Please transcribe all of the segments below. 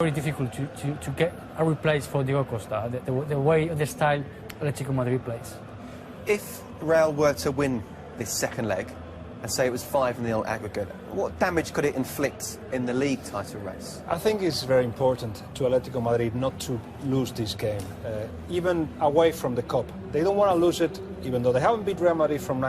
very difficult to get a replace for Diego Costa, the way, the style Atlético Madrid plays. If Real were to win this second leg, and say it was 5-0 aggregate, what damage could it inflict in the league title race? I think it's very important to Atlético Madrid not to lose this game, even away from the Cup. They don't want to lose it, even though they haven't beat Real Madrid from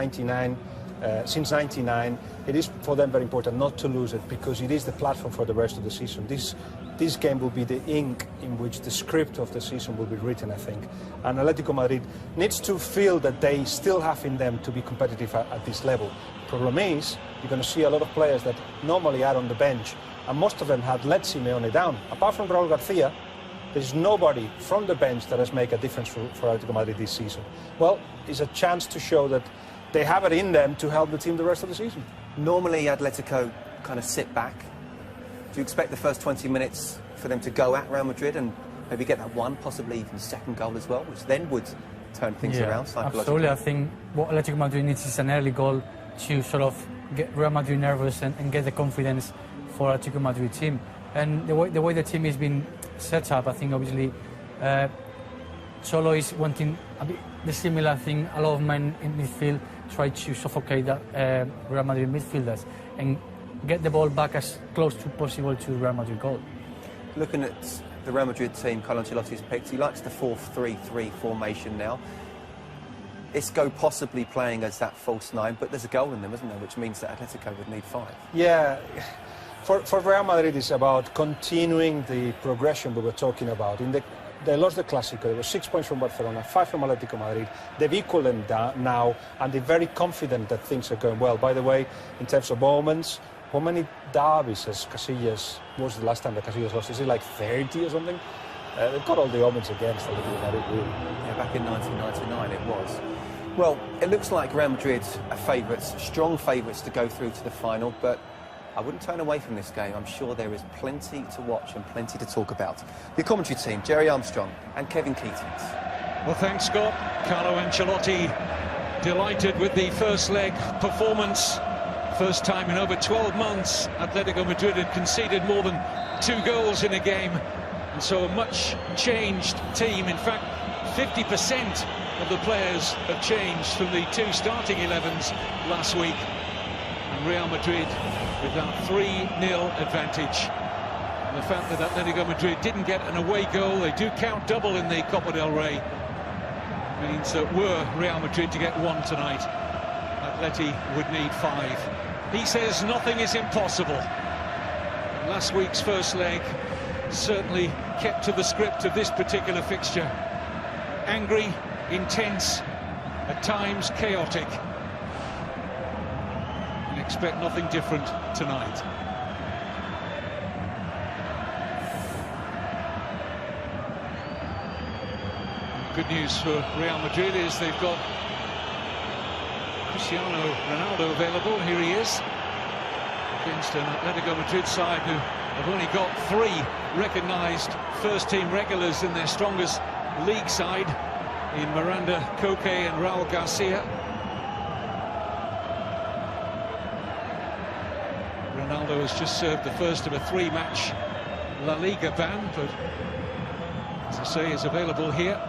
since '99. It is for them very important not to lose it, because it is the platform for the rest of the season. This game will be the ink in which the script of the season will be written, I think. And Atlético Madrid needs to feel that they still have in them to be competitive at this level. Problem is, you're going to see a lot of players that normally are on the bench, and most of them had let Simeone down. Apart from Raúl García, there's nobody from the bench that has made a difference for Atlético Madrid this season. Well, it's a chance to show that they have it in them to help the team the rest of the season. Normally, Atletico kind of sit back. Do you expect the first 20 minutes for them to go at Real Madrid and maybe get that one, possibly even second goal as well, which then would turn things around psychologically? Absolutely. I think what Atlético Madrid needs is an early goal to sort of get Real Madrid nervous and get the confidence for Atlético Madrid team. And the way the team is being set up, I think obviously Cholo is wanting a bit the similar thing. A lot of men in midfield try to suffocate that Real Madrid midfielders and get the ball back as close to possible to Real Madrid goal. Looking at the Real Madrid team Carlo Ancelotti's picked, he likes the 4-3-3 formation now. Isco possibly playing as that false nine, but there's a goal in them, isn't there, which means that Atletico would need 5. Yeah, for Real Madrid it's about continuing the progression we were talking about. They lost the Clásico, there were 6 points from Barcelona, 5 from Atlético Madrid. They've equalled them now, and they're very confident that things are going well. By the way, in terms of moments, how many derbies has Casillas, was the last time that Casillas lost? Is it like 30 or something? They've got all the omens against Atlético Madrid, really. Yeah, back in 1999 it was. Well, it looks like Real Madrid are favourites, strong favourites to go through to the final, but I wouldn't turn away from this game. I'm sure there is plenty to watch and plenty to talk about. Your commentary team, Jerry Armstrong and Kevin Keatings. Well, thanks, Scott. Carlo Ancelotti delighted with the first leg performance. First time in over 12 months Atletico Madrid had conceded more than 2 goals in a game, and so a much changed team. In fact, 50% of the players have changed from the 2 starting 11s last week, and Real Madrid with that 3-0 advantage. And the fact that Atletico Madrid didn't get an away goal, they do count double in the Copa del Rey, means that were Real Madrid to get 1 tonight, Atleti would need 5. He says nothing is impossible. Last week's first leg certainly kept to the script of this particular fixture. Angry, intense, at times chaotic. And expect nothing different tonight. Good news for Real Madrid is they've got Cristiano Ronaldo available. Here he is against an Atletico Madrid side who have only got 3 recognised first-team regulars in their strongest league side in Miranda, Koke and Raúl García. Ronaldo has just served the first of a 3-match La Liga ban, but as I say, is available here.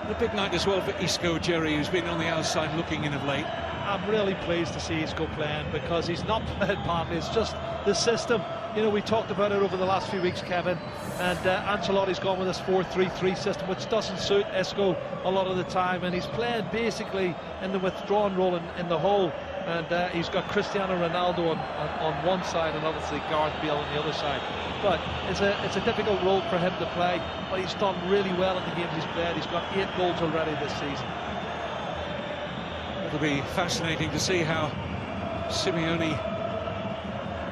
A big night as well for Isco, Jerry, who's been on the outside looking in of late. I'm really pleased to see Isco playing, because he's not playing badly. It's just the system. You know, we talked about it over the last few weeks, Kevin, and Ancelotti's gone with this 4-3-3 system, which doesn't suit Isco a lot of the time, and he's playing basically in the withdrawn role in the hole, and he's got Cristiano Ronaldo on one side and obviously Gareth Bale on the other side. But it's a difficult role for him to play, but he's done really well in the games he's played. He's got 8 goals already this season. It'll be fascinating to see how Simeone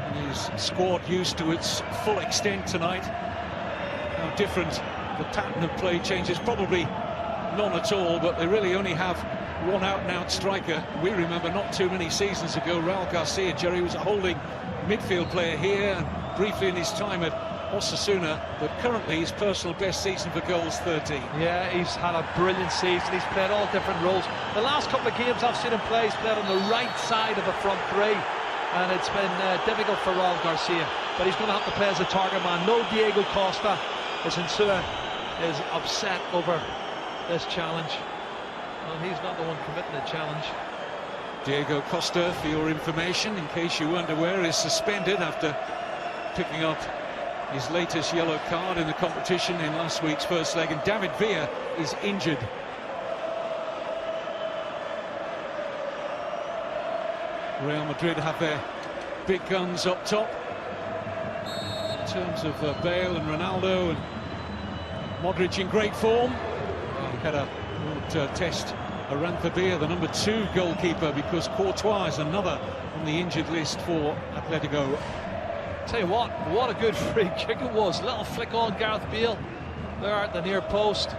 and his squad used to its full extent tonight. How different the pattern of play changes. Probably none at all, but they really only have one out-and-out striker. We remember not too many seasons ago, Raúl García, Jerry, was a holding midfield player here and briefly in his time at Osasuna, but currently his personal best season for goals, 13. Yeah, he's had a brilliant season. He's played all different roles. The last couple of games I've seen him play, he's played on the right side of a front 3, and it's been difficult for Raúl García. but he's going to have to play as a target man. No Diego Costa, as Insúa is upset over this challenge. Well, he's not the one committing the challenge. Diego Costa, for your information, in case you weren't aware, is suspended after picking up his latest yellow card in the competition in last week's first leg, and David Villa is injured. Real Madrid have their big guns up top in terms of Bale and Ronaldo, and Modrić in great form. We had a good test Aranzubia, the number 2 goalkeeper, because Courtois is another on the injured list for Atletico. Tell you what a good free kick it was. Little flick on Gareth Bale there at the near post,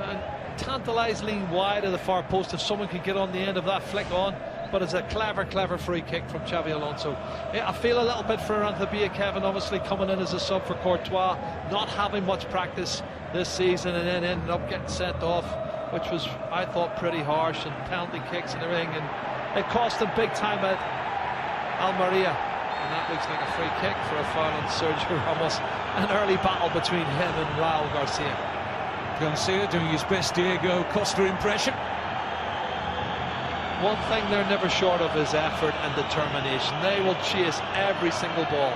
and tantalisingly wide of the far post if someone could get on the end of that flick on. But it's a clever free kick from Xabi Alonso. I feel a little bit for Aranzubia, Kevin, obviously coming in as a sub for Courtois, not having much practice this season, and then ended up getting sent off, which was, I thought, pretty harsh, and penalty kicks in the ring, and it cost him big time at Almeria. And that looks like a free kick for a foul on Sergio Ramos. An early battle between him and Raúl García. Garcia doing his best Diego Costa impression. One thing they're never short of is effort and determination. They will chase every single ball,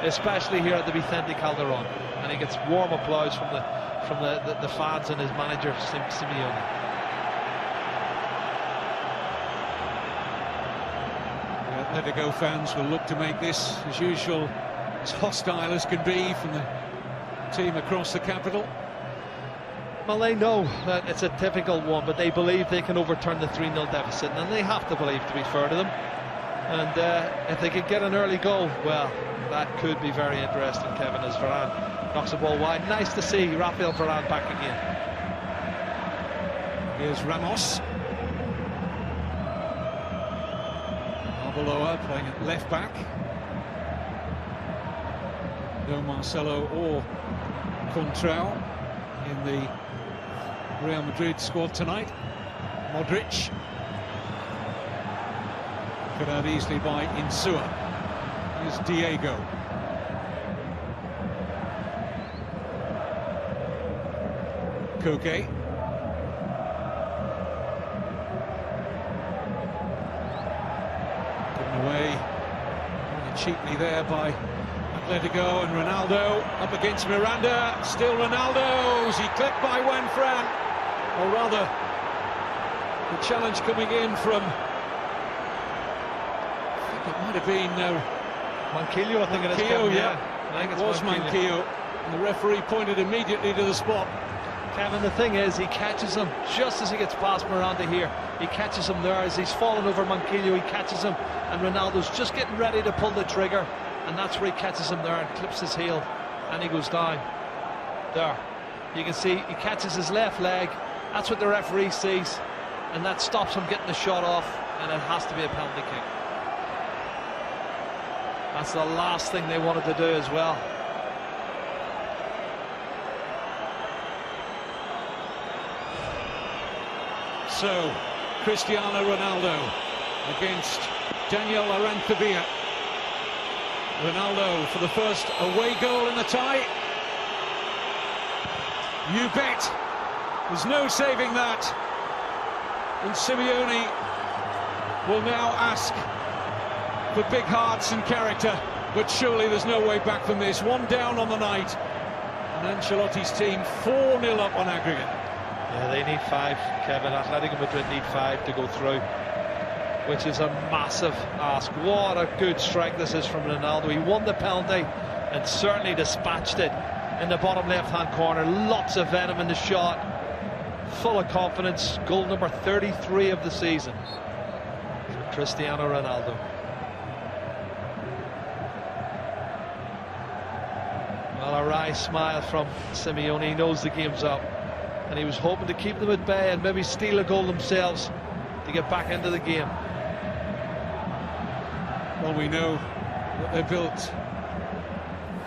especially here at the Vicente Calderón, and he gets warm applause from the fans and his manager Simeone. The Atletico fans will look to make this, as usual, as hostile as can be from the team across the capital. Well, they know that it's a difficult one, but they believe they can overturn the 3-0 deficit, and they have to believe, to be fair to them. And if they could get an early goal, well, that could be very interesting, Kevin, as Varane knocks the ball wide. Nice to see Raphaël Varane back again. Here's Ramos. Arbeloa playing at left back. No Marcelo or Contral in the Real Madrid squad tonight. Modrić cut out easily by Insúa. Here's Diego. Koke. Put away cheaply there by Atletico, and Ronaldo up against Miranda. Still Ronaldo. Is he clipped by Juanfran? Or rather, the challenge coming in from, I think it might have been Manquillo, I think it is. Manquillo, yeah. I think it was Manquillo. And the referee pointed immediately to the spot. Kevin, the thing is, he catches him just as he gets past Miranda here. He catches him there as he's fallen over Manquillo. He catches him, and Ronaldo's just getting ready to pull the trigger, and that's where he catches him there and clips his heel, and he goes down. There, you can see he catches his left leg. That's what the referee sees, and that stops him getting the shot off, and it has to be a penalty kick. That's the last thing they wanted to do as well. So, Cristiano Ronaldo against Daniel Aranzubia. Ronaldo for the first away goal in the tie. You bet. There's no saving that. And Simeone will now ask for big hearts and character, but surely there's no way back from this. One down on the night, and Ancelotti's team 4-0 up on aggregate. Yeah, they need 5, Kevin. Atletico Madrid need 5 to go through, which is a massive ask. What a good strike this is from Ronaldo. He won the penalty and certainly dispatched it in the bottom left-hand corner. Lots of venom in the shot. Full of confidence. Goal number 33 of the season for Cristiano Ronaldo. Well, a wry smile from Simeone. He knows the game's up, and he was hoping to keep them at bay and maybe steal a goal themselves to get back into the game. Well, we know that they're built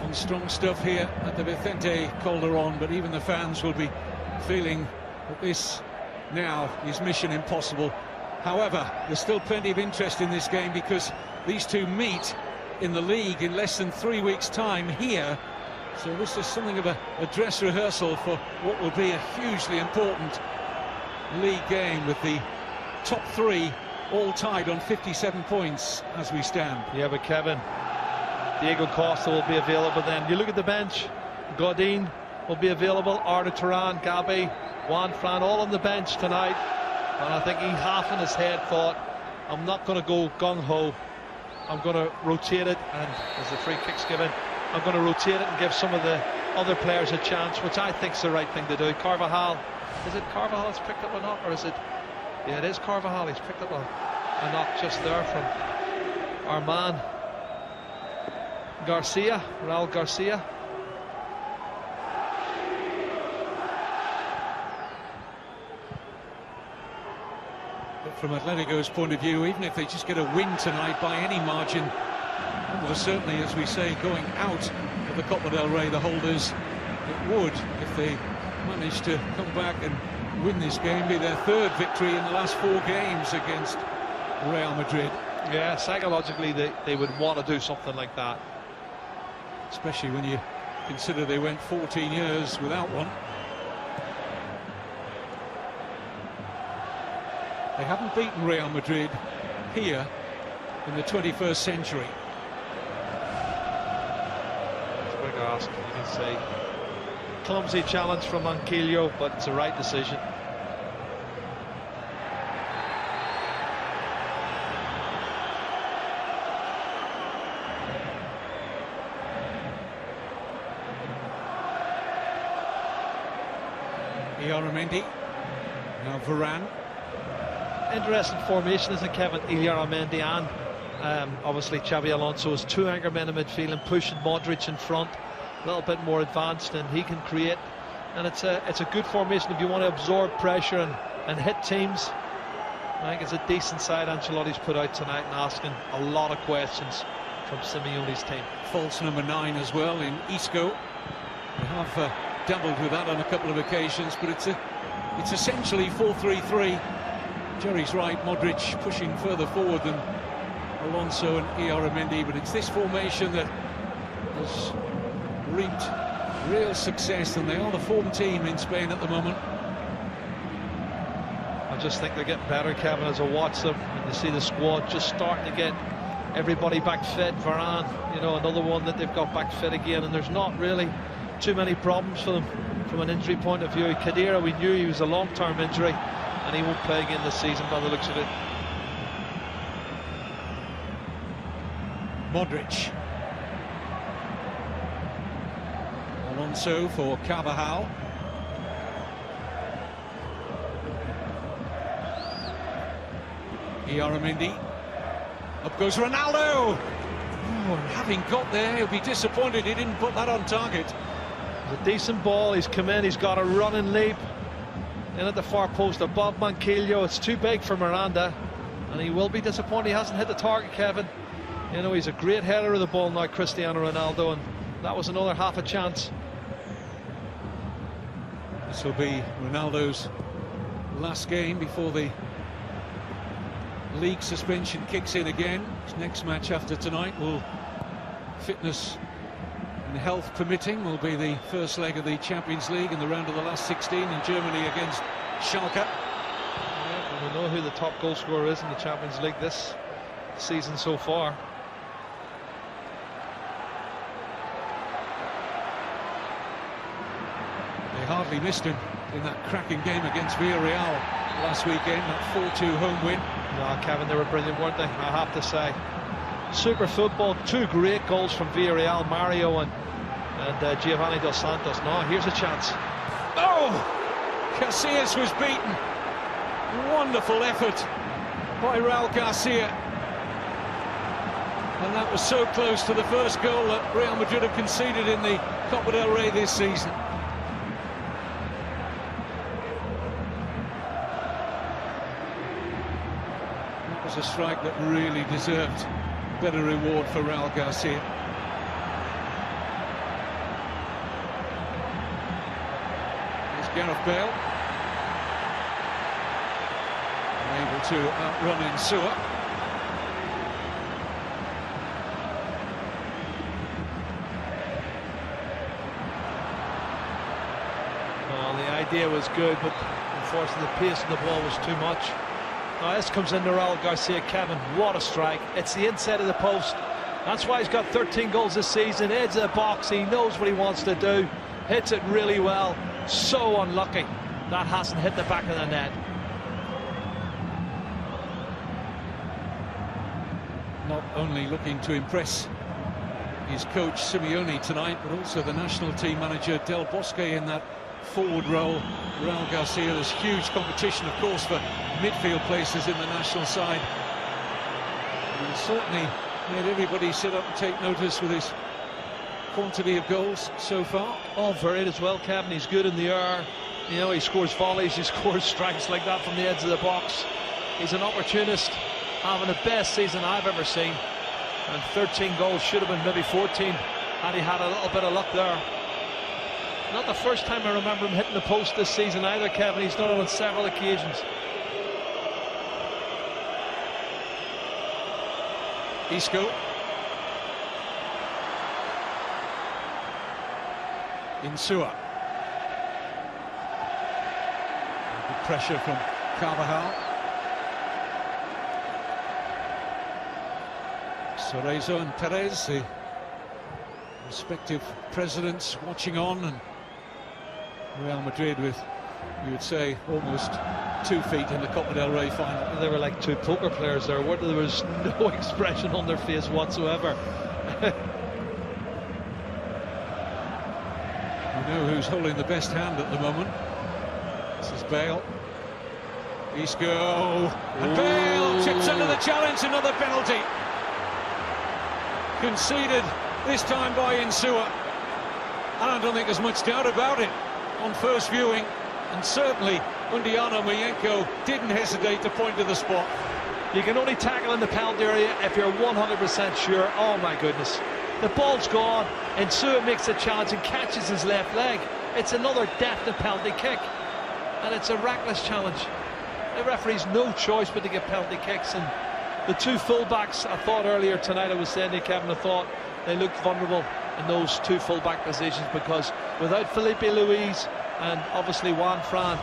on strong stuff here at the Vicente Calderón, but even the fans will be feeling that this now is mission impossible. However, there's still plenty of interest in this game because these two meet in the league in less than 3 weeks' time here. So this is something of a dress rehearsal for what will be a hugely important league game, with the top 3 all tied on 57 points as we stand. Yeah, but Kevin, Diego Costa will be available then. You look at the bench, Godin will be available, Arda Turan, Gabi, Juan Fran, all on the bench tonight. And I think he half in his head thought, I'm not going to go gung-ho, I'm going to rotate it, and as the free kick's given, I'm going to rotate it and give some of the other players a chance, which I think is the right thing to do. Carvajal, is it Carvajal that's picked up a knock, or is it? Yeah, it is Carvajal. He's picked up a knock just there from our man Garcia, Raúl Garcia. But from Atletico's point of view, even if they just get a win tonight by any margin, well, certainly, as we say, going out of the Copa del Rey, the holders, it would, if they managed to come back and win this game, be their 3rd victory in the last 4 games against Real Madrid. Yeah, psychologically they would want to do something like that. Especially when you consider they went 14 years without one. They haven't beaten Real Madrid here in the 21st century. It's a big ask, you can say. Clumsy challenge from Manquillo, but it's the right decision. Illarramendi, now Varane. Interesting formation, isn't it, Kevin? Illarramendi and obviously Xabi Alonso has 2 anchor men in midfield and pushing Modrić in front, a little bit more advanced, and he can create. And it's a good formation if you want to absorb pressure and hit teams. I think it's a decent side Ancelotti's put out tonight, and asking a lot of questions from Simeone's team. False number 9 as well in Isco. They have dabbled with that on a couple of occasions, but it's essentially 4-3-3. Jerry's right, Modrić pushing further forward than Alonso and Illarramendi, but it's this formation that has reaped real success, and they are the form team in Spain at the moment. I just think they're getting better, Kevin, as I watch them, and you see the squad just starting to get everybody back fit. Varane, you know, another one that they've got back fit again, and there's not really too many problems for them from an injury point of view. Khedira, we knew he was a long-term injury, and he won't play again this season by the looks of it. Modrić. Alonso for Carvajal. Illarramendi. Up goes Ronaldo. Oh, and having got there, he'll be disappointed he didn't put that on target. It's a decent ball. He's come in, he's got a running leap in at the far post above Manquillo. It's too big for Miranda, and he will be disappointed he hasn't hit the target, Kevin. You know, he's a great header of the ball now, Cristiano Ronaldo, and that was another half a chance. This will be Ronaldo's last game before the league suspension kicks in again. His next match after tonight will, fitness and health permitting, will be the first leg of the Champions League in the round of the last 16 in Germany against Schalke. Yeah, we know who the top goal scorer is in the Champions League this season so far. They hardly missed him in that cracking game against Villarreal last weekend, that 4-2 home win. No, Kevin, they were brilliant, weren't they? I have to say. Super football, 2 great goals from Villarreal, Mario and Giovanni Dos Santos. Now here's a chance. Oh! Casillas was beaten. Wonderful effort by Raúl García. And that was so close to the first goal that Real Madrid have conceded in the Copa del Rey this season. That was a strike that really deserved better reward for Raúl García. Here's Gareth Bale, able to outrun Insúa. Well, the idea was good, but unfortunately the pace of the ball was too much. Now this comes into Raúl García. Kevin, what a strike. It's the inside of the post. That's why he's got 13 goals this season. Edge of the box, he knows what he wants to do. Hits it really well. So unlucky that hasn't hit the back of the net. Not only looking to impress his coach Simeone tonight, but also the national team manager Del Bosque in that forward role. Raúl García, there's huge competition, of course, for midfield places in the national side. He certainly made everybody sit up and take notice with his quantity of goals so far. All varied as well, Kevin. He's good in the air. You know, he scores volleys, he scores strikes like that from the edge of the box. He's an opportunist, having the best season I've ever seen. And 13 goals, should have been maybe 14 had he had a little bit of luck there. Not the first time I remember him hitting the post this season either, Kevin. He's done it on several occasions. Isco. Insúa. Good pressure from Carvajal. Cerezo and Perez, the respective presidents, watching on, and Real Madrid with, you would say, almost 2 feet in the Copa del Rey final. They were like two poker players there. There was no expression on their face whatsoever. You know who's holding the best hand at the moment. This is Bale. Isco. And Bale chips under the challenge, another penalty. Conceded this time by Insúa. And I don't think there's much doubt about it on first viewing. And certainly Undiano didn't hesitate to point to the spot. You can only tackle in the penalty area if you're 100% sure. Oh my goodness. The ball's gone. Insúa makes the challenge and catches his left leg. It's another definite penalty kick. And it's a reckless challenge. The referee's no choice but to give penalty kicks. And the two fullbacks, I thought earlier tonight, I was saying to Kevin, I thought they looked vulnerable in those two fullback positions, because without Felipe Luis and obviously Juan Fran,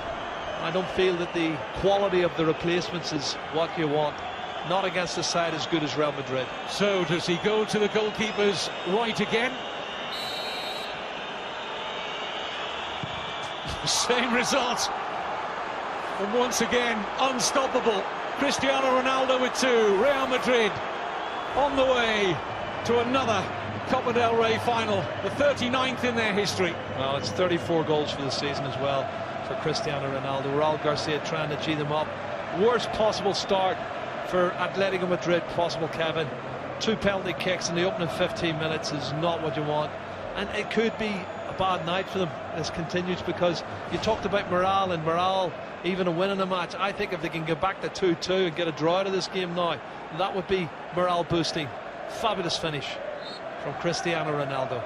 I don't feel that the quality of the replacements is what you want. Not against a side as good as Real Madrid. So does he go to the goalkeeper's right again? Same result. And once again, unstoppable. Cristiano Ronaldo with 2. Real Madrid on the way to another Copa del Rey final, the 39th in their history. Well, it's 34 goals for the season as well for Cristiano Ronaldo. Raúl García trying to G them up. Worst possible start for Atletico Madrid possible, Kevin. 2 penalty kicks in the opening 15 minutes is not what you want. And it could be a bad night for them. This continues, because you talked about morale, and morale, even a win in a match. I think if they can get back to 2-2 and get a draw out of this game now, that would be morale boosting. Fabulous finish from Cristiano Ronaldo.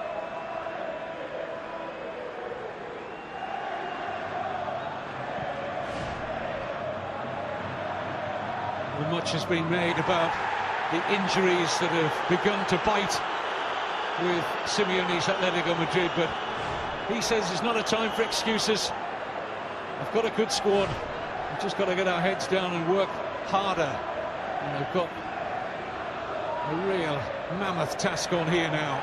Much has been made about the injuries that have begun to bite with Simeone's Atletico Madrid, but he says it's not a time for excuses. I've got a good squad. We've just got to get our heads down and work harder. And they've got a real mammoth task on here now.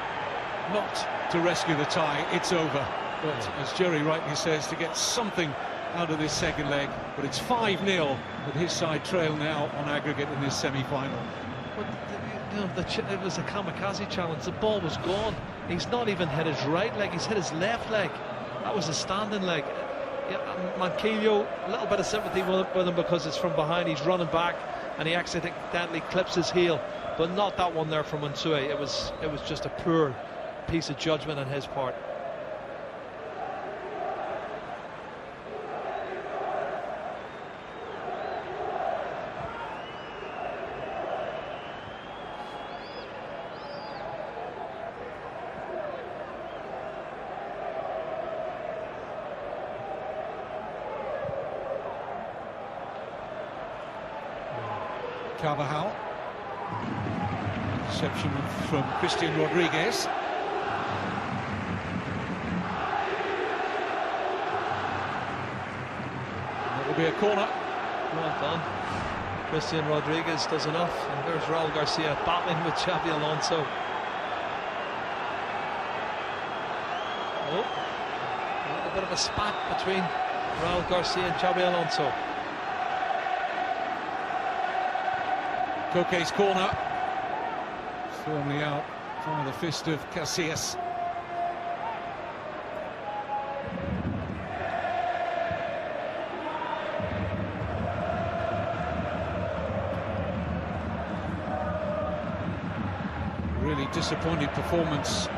Not to rescue the tie, it's over. But as Jerry rightly says, to get something out of this second leg. But it's 5-0 with his side trail now on aggregate in this semi-final. But it was a kamikaze challenge. The ball was gone. He's not even hit his right leg, he's hit his left leg. That was a standing leg. Yeah, Manquillo, a little bit of sympathy with him because it's from behind. He's running back and he accidentally clips his heel, but not that one there from Insúa. It was just a poor piece of judgment on his part. Carvajal. Interception from Cristian Rodríguez. It'll be a corner. Well done. Cristian Rodríguez does enough, and there's Raúl García battling with Xabi Alonso. Oh, a little bit of a spat between Raúl García and Xabi Alonso. Koke's corner, firmly out by the fist of Casillas. Really disappointing performance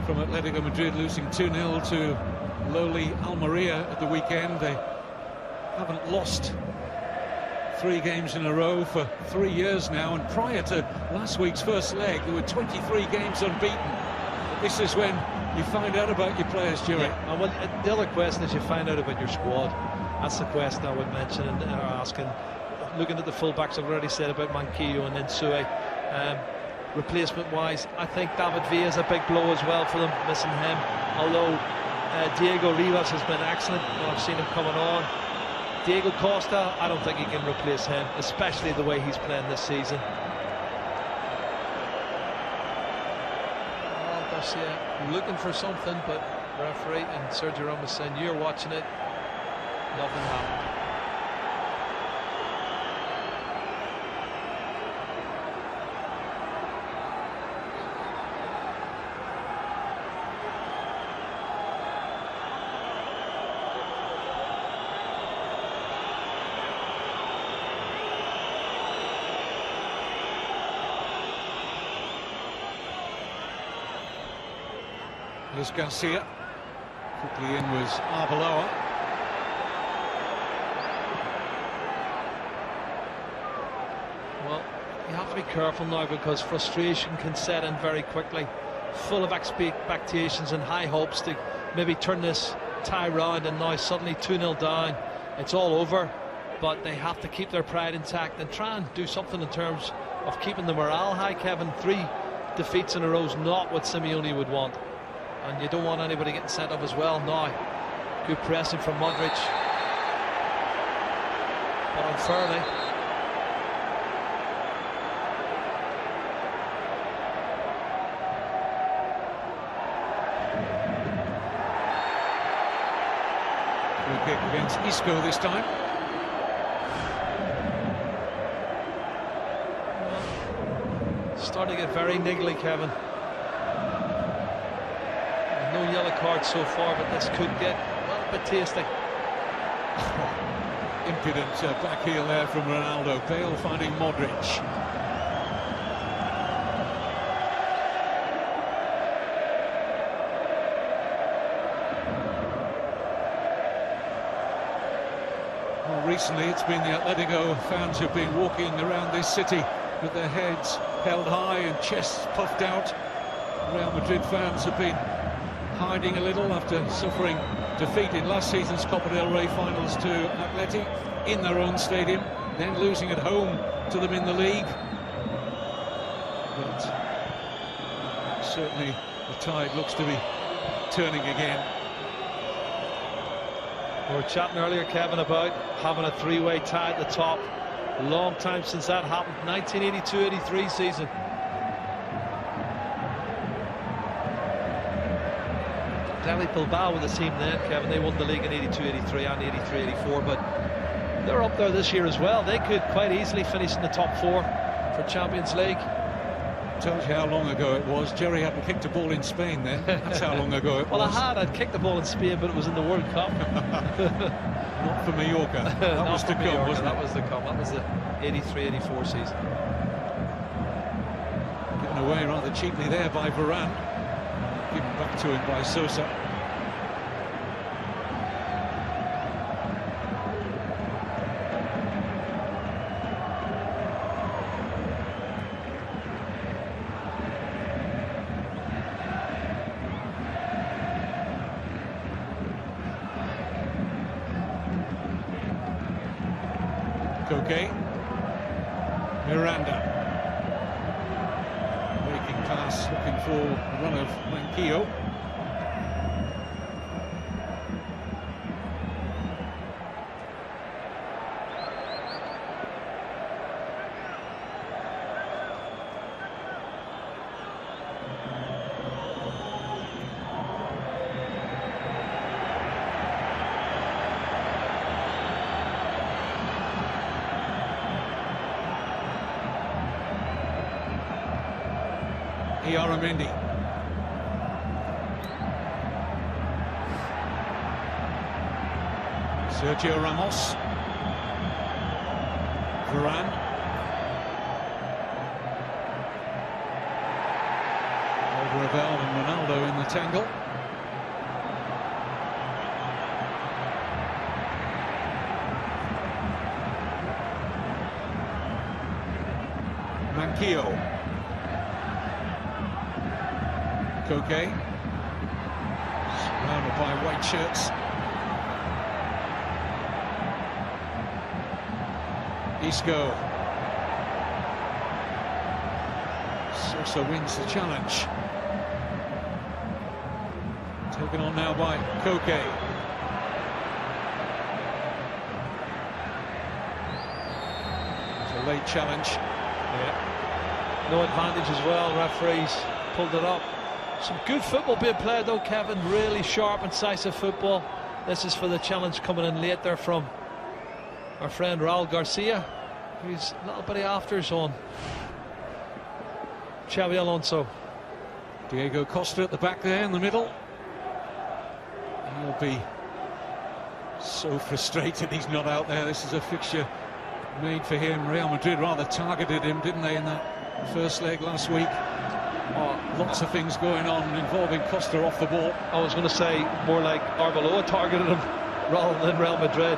from Atletico Madrid, losing 2-0 to lowly Almeria at the weekend. They haven't lost 3 games in a row for 3 years now, and prior to last week's first leg there were 23 games unbeaten. But this is when you find out about your players, Jerry. Yeah, and well, the other question is you find out about your squad. That's the question I would mention and asking. Looking at the fullbacks, I've already said about Manquillo and Insúa. Replacement wise, I think David Villa is a big blow as well for them, missing him, although Diego Rivas has been excellent when I've seen him coming on. Diego Costa, I don't think he can replace him, especially the way he's playing this season. Raúl García looking for something, but referee and Sergio Ramos saying, you're watching it, nothing happened. Here's Garcia. Quickly in was Arbeloa. Well, you have to be careful now because frustration can set in very quickly. Full of expectations and high hopes to maybe turn this tie round, and now suddenly 2-0 down. It's all over, but they have to keep their pride intact and try and do something in terms of keeping the morale high, Kevin. 3 defeats in a row is not what Simeone would want. And you don't want anybody getting sent off as well. Now, good pressing from Modrić, but unfairly. Free kick against Isco this time. Starting to get very niggly, Kevin. No yellow card so far, but this could get a bit tasty. Impudent back heel there from Ronaldo. Bale finding Modrić. Well, recently it's been the Atletico fans who've been walking around this city with their heads held high and chests puffed out. Real Madrid fans have been hiding a little after suffering defeat in last season's Copa del Rey finals to Atleti in their own stadium, then losing at home to them in the league. But certainly the tide looks to be turning again. We were chatting earlier, Kevin, about having a 3-way tie at the top. A long time since that happened, 1982-83 season. Athletic Bilbao with the team then, Kevin. They won the league in 82-83 and 83-84, but they're up there this year as well. They could quite easily finish in the top 4 for Champions League. Tells you how long ago it was. Jerry hadn't kicked a ball in Spain then. That's how long ago it was. Well, I'd kicked the ball in Spain, but it was in the World Cup. Not for Mallorca. That was to come, wasn't it? That was the come. That was the 83-84 season. Given away rather cheaply there by Varane. Given back to him by Sosa. Koke. Miranda. Breaking pass, looking for a run of Manquillo. Illarramendi. Sergio Ramos. Varane. Alderweireld and Ronaldo in the tangle. Manquillo. Koke. Surrounded by white shirts. Isco. Sosa wins the challenge. Taken on now by Koke. It's a late challenge. Yeah. No advantage as well. Referees pulled it up. Some good football being played though, Kevin. Really sharp, incisive football. This is for the challenge coming in late there from our friend Raúl García, who's a little bit of afters on Xabi Alonso. Diego Costa at the back there in the middle. He'll be so frustrated he's not out there. This is a fixture made for him. Real Madrid rather targeted him, didn't they, in that first leg last week? Lots of things going on involving Costa off the ball. I was going to say more like Arbeloa targeted him rather than Real Madrid.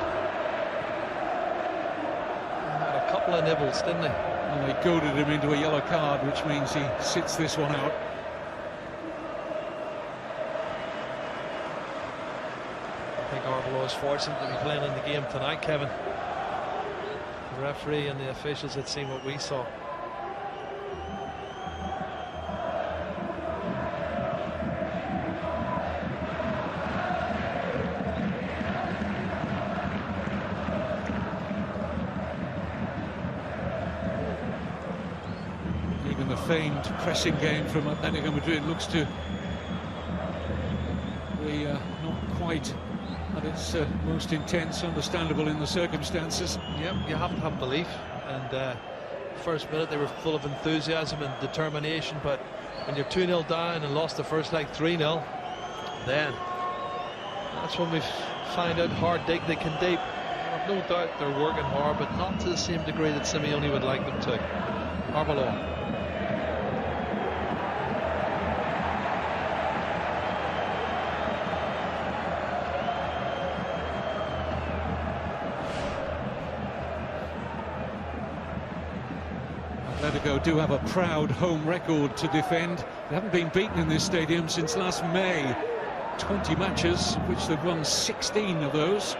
Had a couple of nibbles, didn't they? And they goaded him into a yellow card, which means he sits this one out. I think Arbeloa is fortunate to be playing in the game tonight, Kevin. The referee and the officials had seen what we saw. Famed pressing game from Atlético Madrid looks to be not quite at its most intense, understandable in the circumstances. Yep, you have to have belief, and first minute they were full of enthusiasm and determination, but when you're 2-0 down and lost the first leg 3-0, then that's when we find out how deep they can deep. I've no doubt they're working hard, but not to the same degree that Simeone would like them to. Arbeloa. Atletico do have a proud home record to defend. They haven't been beaten in this stadium since last May. 20 matches, of which they've won 16 of those.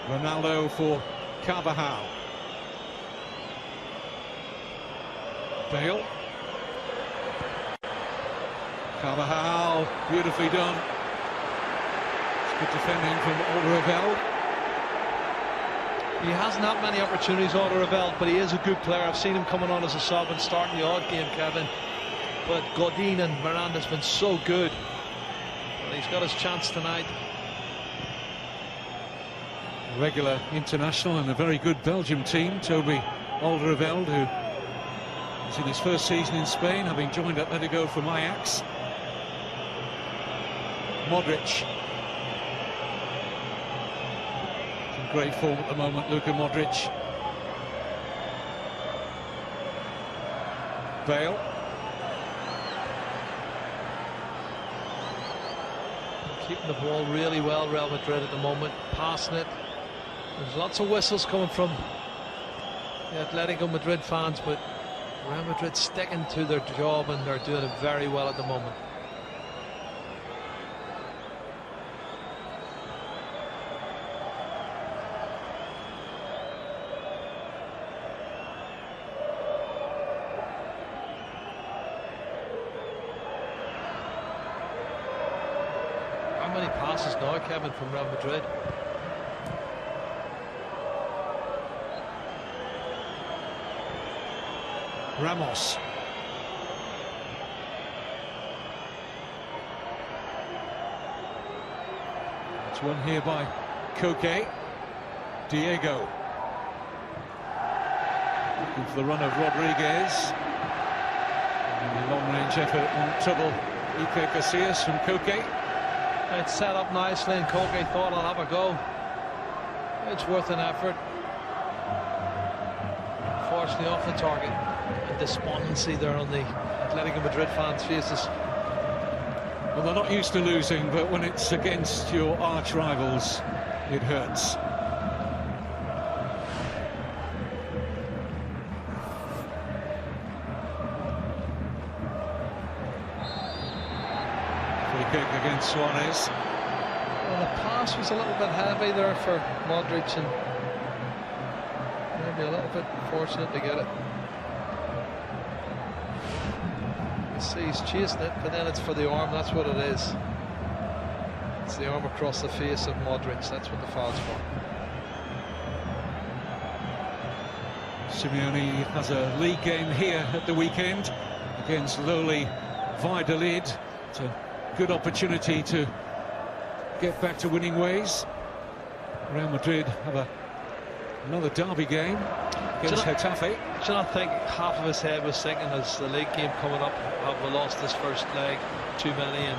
Ronaldo for Carvajal. Bale. Carvajal, beautifully done. It's good defending from Alderweireld. He hasn't had many opportunities, Alderweireld, but he is a good player. I've seen him coming on as a sub and starting the odd game, Kevin. But Godin and Miranda's been so good. Well, he's got his chance tonight. Regular international and a very good Belgium team, Toby Alderweireld, who is in his first season in Spain, having joined Atletico from Ajax. Modrić. In great form at the moment, Luka Modrić. Bale. Keeping the ball really well, Real Madrid at the moment, passing it. There's lots of whistles coming from the Atletico Madrid fans, but Real Madrid sticking to their job and they're doing it very well at the moment. How many passes now, Kevin, from Real Madrid? Ramos. It's won here by Koke. Diego. Looking for the run of Rodriguez. And the long-range effort won't trouble Iker Casillas from Koke. It's set up nicely, and Koke thought, I'll have a go. It's worth an effort. Unfortunately, off the target. And despondency there on the Atletico Madrid fans' faces. Well, they're not used to losing, but when it's against your arch rivals, it hurts. Free kick against Suárez. Well, the pass was a little bit heavy there for Modrić, and maybe a little bit fortunate to get it. You see he's chasing it, but then it's for the arm. That's what it is. It's the arm across the face of Modrić. That's what the foul's for. Simeone has a league game here at the weekend against lowly Valladolid. It's a good opportunity to get back to winning ways. Real Madrid have another derby game against Getafe. Do you not think half of his head was thinking, as the league game coming up, have we lost this first leg, too many? And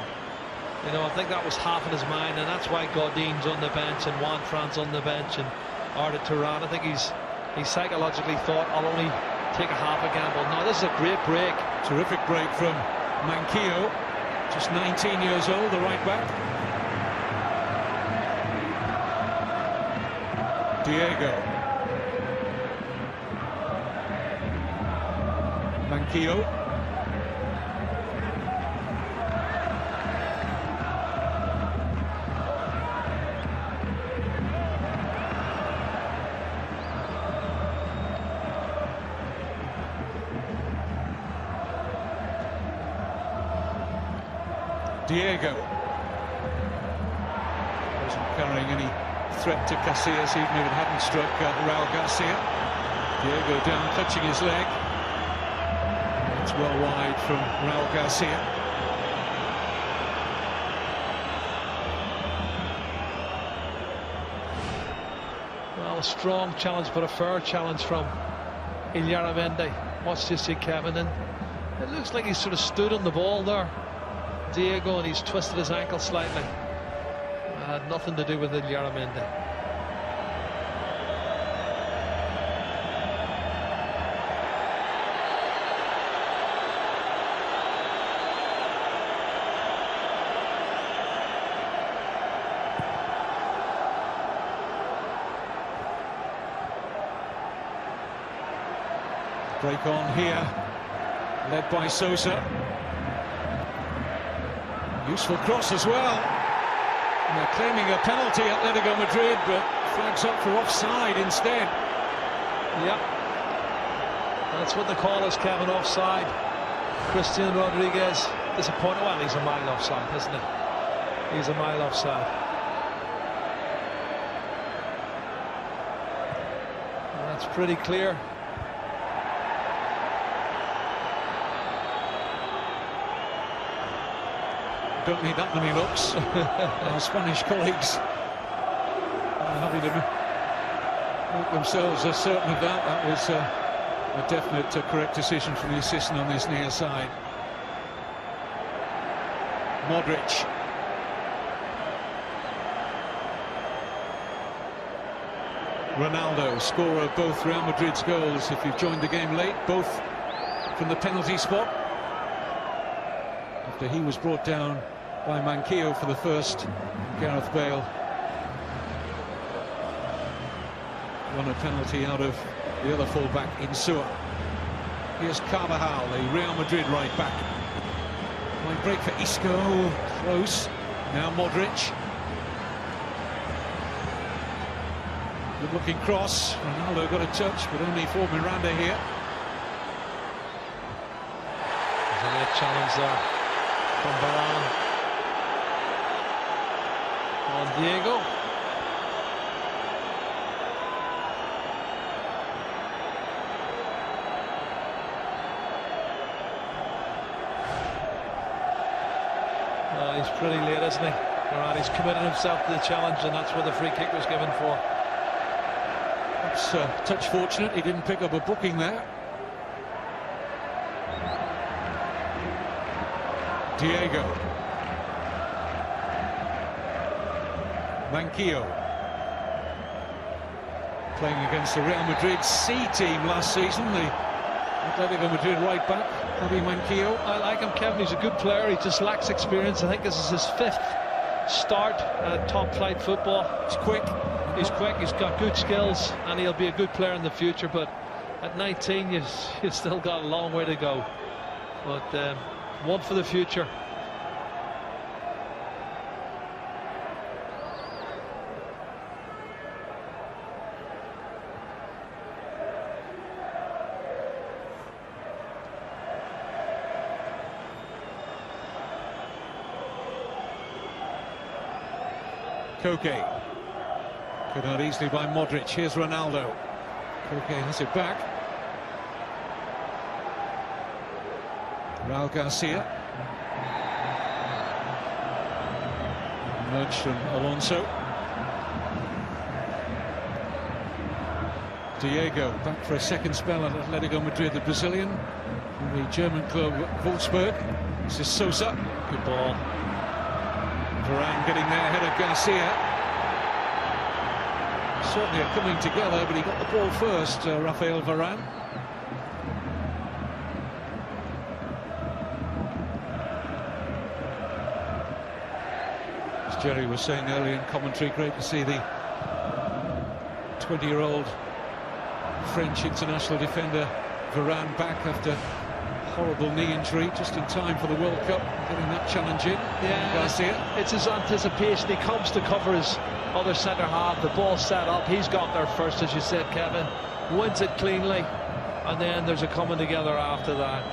you know, I think that was half in his mind, and that's why Godin's on the bench and Juanfran's on the bench and Arda Turan. I think he psychologically thought, I'll only take a half a gamble. No, this is a great break. Terrific break from Manquillo, just 19 years old, the right back. Diego. Manquillo. Diego. Wasn't carrying any threat to Casillas, even if it hadn't struck Raúl García. Diego down, clutching his leg. It's well wide from Raúl García. Well, a strong challenge, but a fair challenge from Illarramendi. Watch this here, Kevin, and it looks like he's sort of stood on the ball there, Diego, and he's twisted his ankle slightly. Had nothing to do with Illarramendi. Break on here, led by Sosa. Useful cross as well. And they're claiming a penalty, Atletico Madrid, but flags up for offside instead. Yep. That's what the call is, Kevin, offside. Cristian Rodríguez disappointed. Well, he's a mile offside, isn't he? He's a mile offside. And that's pretty clear. Don't need that many looks. Our Spanish colleagues are happy to make themselves certain of that. That was a definite correct decision from the assistant on this near side. Modrić. Ronaldo, scorer of both Real Madrid's goals, if you've joined the game late, both from the penalty spot. After he was brought down by Manquillo for the first, Gareth Bale won a penalty out of the other fullback, Insúa. Here's Carvajal, the Real Madrid right back. Might break for Isco, close. Now Modrić. Good looking cross. Ronaldo got a touch, but only for Miranda here. There's a late challenge there from Varane on Diego. Oh, he's pretty late, isn't he? Varane, he's committed himself to the challenge, and that's what the free kick was given for. That's touch fortunate, he didn't pick up a booking there. Diego. Manquillo. Playing against the Real Madrid C team last season, the Atletico Madrid right back, Javier Manquillo. I like him, Kevin. He's a good player. He just lacks experience. I think this is his 5th start at top flight football. He's quick. He's quick. He's got good skills, and he'll be a good player in the future. But at 19, you've still got a long way to go. But one for the future. Koke. Cut out easily by Modrić. Here's Ronaldo. Koke has it back. Raúl García. Nudge from Alonso. Diego back for a second spell at Atletico Madrid, the Brazilian. From the German club Wolfsburg. This is Sosa. Good ball. Varane getting there ahead of Garcia. Certainly are coming together, but he got the ball first, Raphaël Varane. As Jerry was saying earlier in commentary, great to see the 20-year-old French international defender Varane back after horrible knee injury, just in time for the World Cup, getting that challenge in. Yeah, Garcia. It's his anticipation. He comes to cover his other centre half. The ball's set up. He's got there first, as you said, Kevin. Wins it cleanly, and then there's a coming together after that.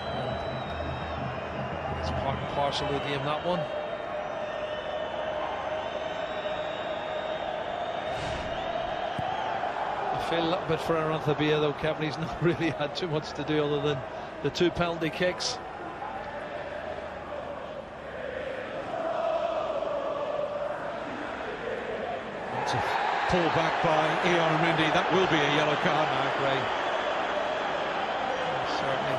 It's part and parcel of the game, that one. I feel a little bit for Aranzubia, though, Kevin. He's not really had too much to do other than the 2 penalty kicks. It's a pull back by Illarramendi. That will be a yellow card. Certainly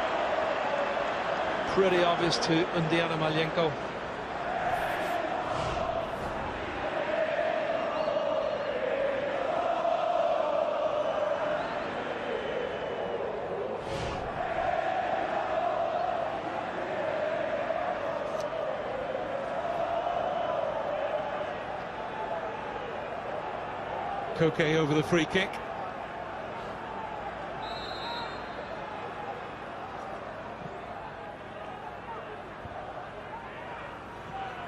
pretty obvious to Undiano. Koke over the free kick.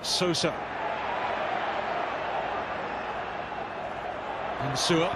Sosa. Insúa.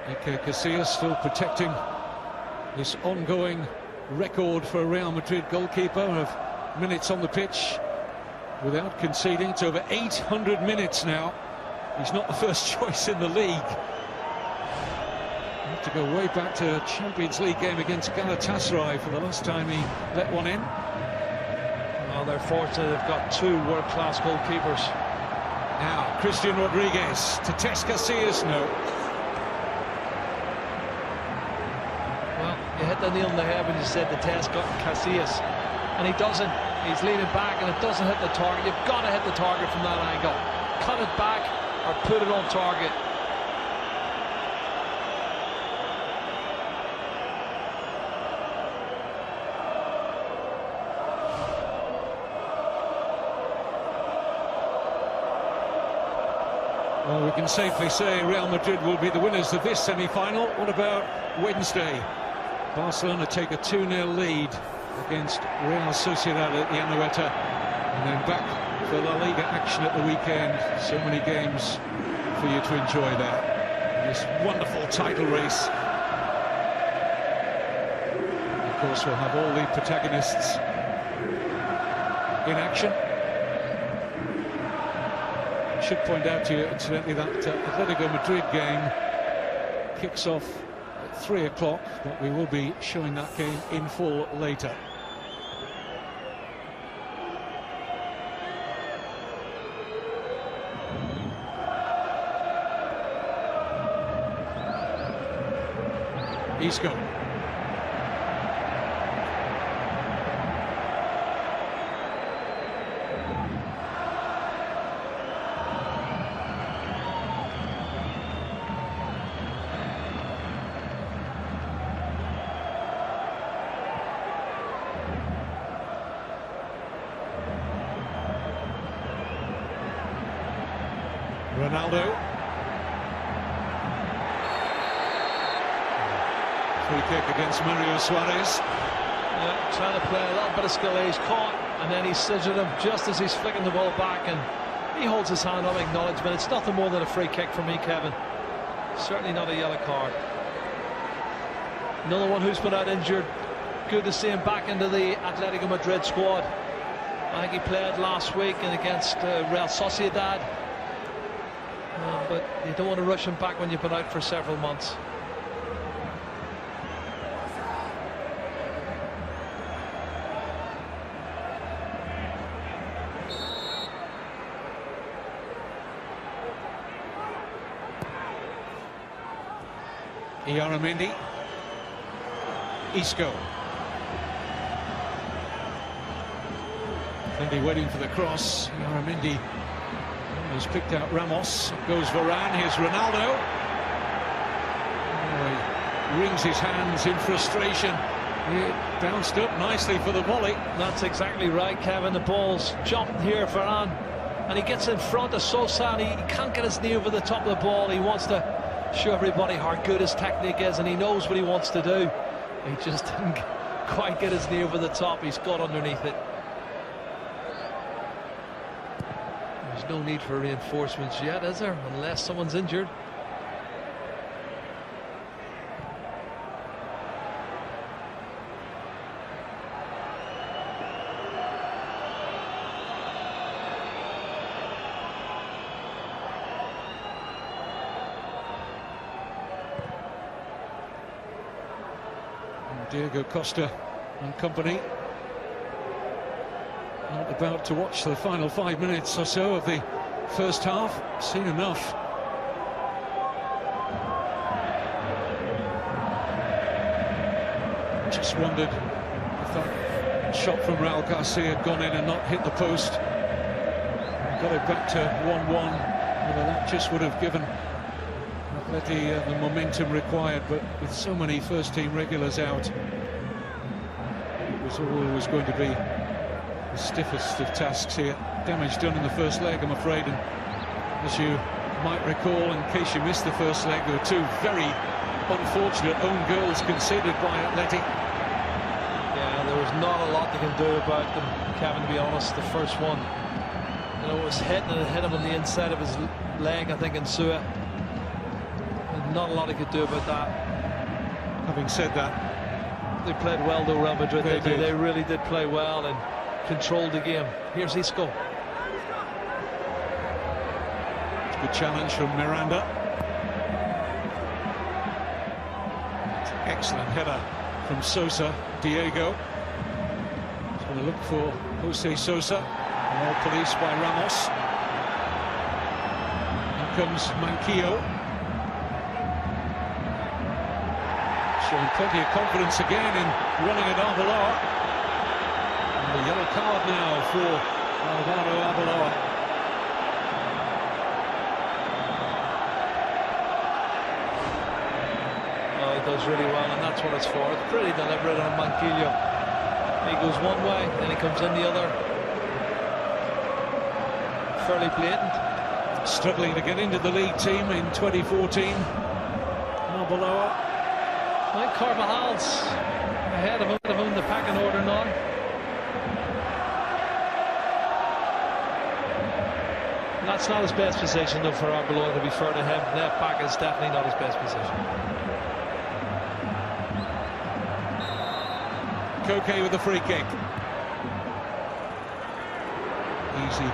Iker Casillas still protecting this ongoing record for a Real Madrid goalkeeper of minutes on the pitch without conceding. It's over 800 minutes now. He's not the first choice in the league. You have to go way back to a Champions League game against Galatasaray for the last time he let one in. Well, they're fortunate they've got 2 world-class goalkeepers. Now, Cristian Rodríguez to test Casillas. No. You hit the nail on the head when you said the test got Casillas, and he doesn't. He's leaning back and it doesn't hit the target. You've got to hit the target from that angle. Cut it back or put it on target. Well, we can safely say Real Madrid will be the winners of this semi-final. What about Wednesday? Barcelona take a 2-0 lead against Real Sociedad at the Anoeta, and then back for La Liga action at the weekend. So many games for you to enjoy there. This wonderful title race. Of course, we'll have all the protagonists in action. I should point out to you, incidentally, that Atletico Madrid game kicks off at 3 o'clock, but we will be showing that game in full later. Isco. Ronaldo. Free kick against Mario Suárez. Yeah, trying to play a little bit of skill. He's caught, and then he scissored him just as he's flicking the ball back, and he holds his hand up in acknowledgement. It's nothing more than a free kick for me, Kevin. Certainly not a yellow card. Another one who's been out injured. Good to see him back into the Atletico Madrid squad. I think he played last week and against Real Sociedad. But you don't want to rush him back when you've been out for several months. Illarramendi. Isco. Plenty waiting for the cross. Illarramendi has picked out Ramos. Up goes Varane. Here's Ronaldo. Oh, he wrings his hands in frustration. It bounced up nicely for the volley. That's exactly right, Kevin. The ball's jumped here, Varane, and he gets in front of Sosa, and he can't get his knee over the top of the ball. He wants to show everybody how good his technique is, and he knows what he wants to do. He just didn't quite get his knee over the top. He's got underneath it. There's no need for reinforcements yet, is there? Unless someone's injured. Diego Costa and company not about to watch the final 5 minutes or so of the first half. Seen enough. Just wondered if that shot from Raúl García had gone in and not hit the post. Got it back to 1-1. Whether that just would have given Atleti the momentum required, but with so many first-team regulars out, it was always going to be the stiffest of tasks here. Damage done in the first leg, I'm afraid, and as you might recall, in case you missed the first leg, there were two very unfortunate own goals conceded by Atleti. Yeah, there was not a lot they can do about them, Kevin, to be honest. The first one, you know, it was hit, and it hit him on the inside of his leg, I think, Insúa. Not a lot he could do about that. Having said that, they played well though, Real Madrid. They really did play well and controlled the game. Here's Isco. Good challenge from Miranda. Excellent header from Sosa. Diego. He's going to look for José Sosa. Well policed by Ramos. Here comes Manquillo. Showing plenty of confidence again in running at Arbeloa. And the yellow card now for Álvaro Arbeloa. Oh, he does really well, and that's what it's for. It's pretty deliberate on Manquillo. He goes one way, then he comes in the other. Fairly blatant. Struggling to get into the league team in 2014. Arbeloa. I think Carvajal's ahead of him in the packing order now. That's not his best position, though, for Arbeloa, to be fair to him. Left back is definitely not his best position. Koke with the free kick. Easy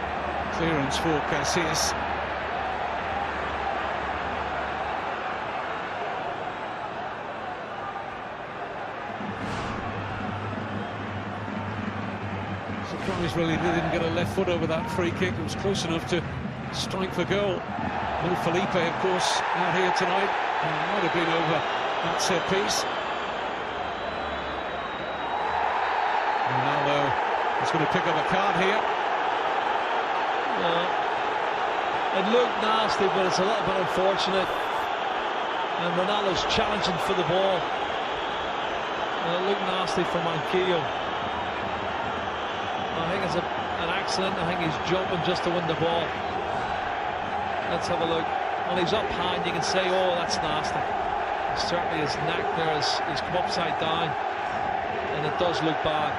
clearance for Casillas. Surprised really they didn't get a left foot over that free kick. It was close enough to strike for goal. No Felipe, of course, out here tonight. Might have been over that set piece. Ronaldo is going to pick up a card here. It looked nasty, but it's a little bit unfortunate. And Ronaldo's challenging for the ball. And it looked nasty for Manquillo. I think it's an accident. I think he's jumping just to win the ball. Let's have a look. Well, he's up high, and you can say, oh, that's nasty. Certainly his neck there is come upside down, and it does look bad.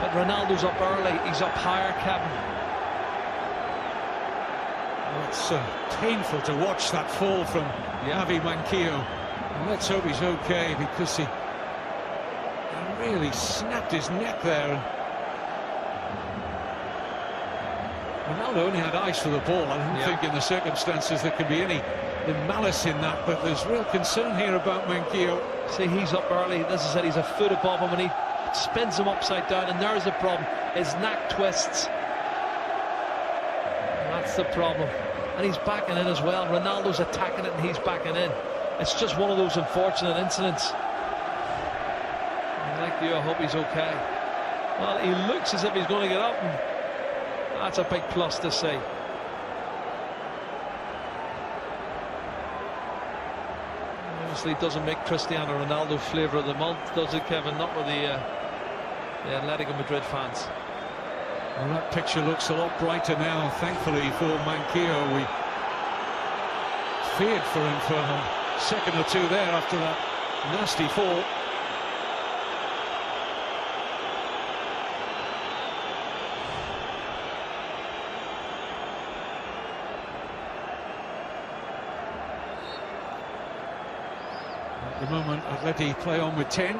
But Ronaldo's up early. He's up higher, Kevin. Well, it's painful to watch that fall from Javi Manquillo. And let's hope he's okay, because he really snapped his neck there. Ronaldo only had eyes for the ball. I don't think in the circumstances there could be any malice in that, but there's real concern here about Manquillo. See, he's up early. As I said, he's a foot above him, and he spins him upside down, and there's the problem. His neck twists. And that's the problem. And he's backing in as well. Ronaldo's attacking it, and he's backing in. It's just one of those unfortunate incidents. Like you, I hope he's okay. Well, he looks as if he's going to get up, and that's a big plus to see. Obviously, it doesn't make Cristiano Ronaldo flavour of the month, does it, Kevin? Not with the Atlético Madrid fans. Well, that picture looks a lot brighter now, thankfully, for Manquillo. We feared for him for a second or two there after that nasty fall. At the moment, Atleti play on with 10.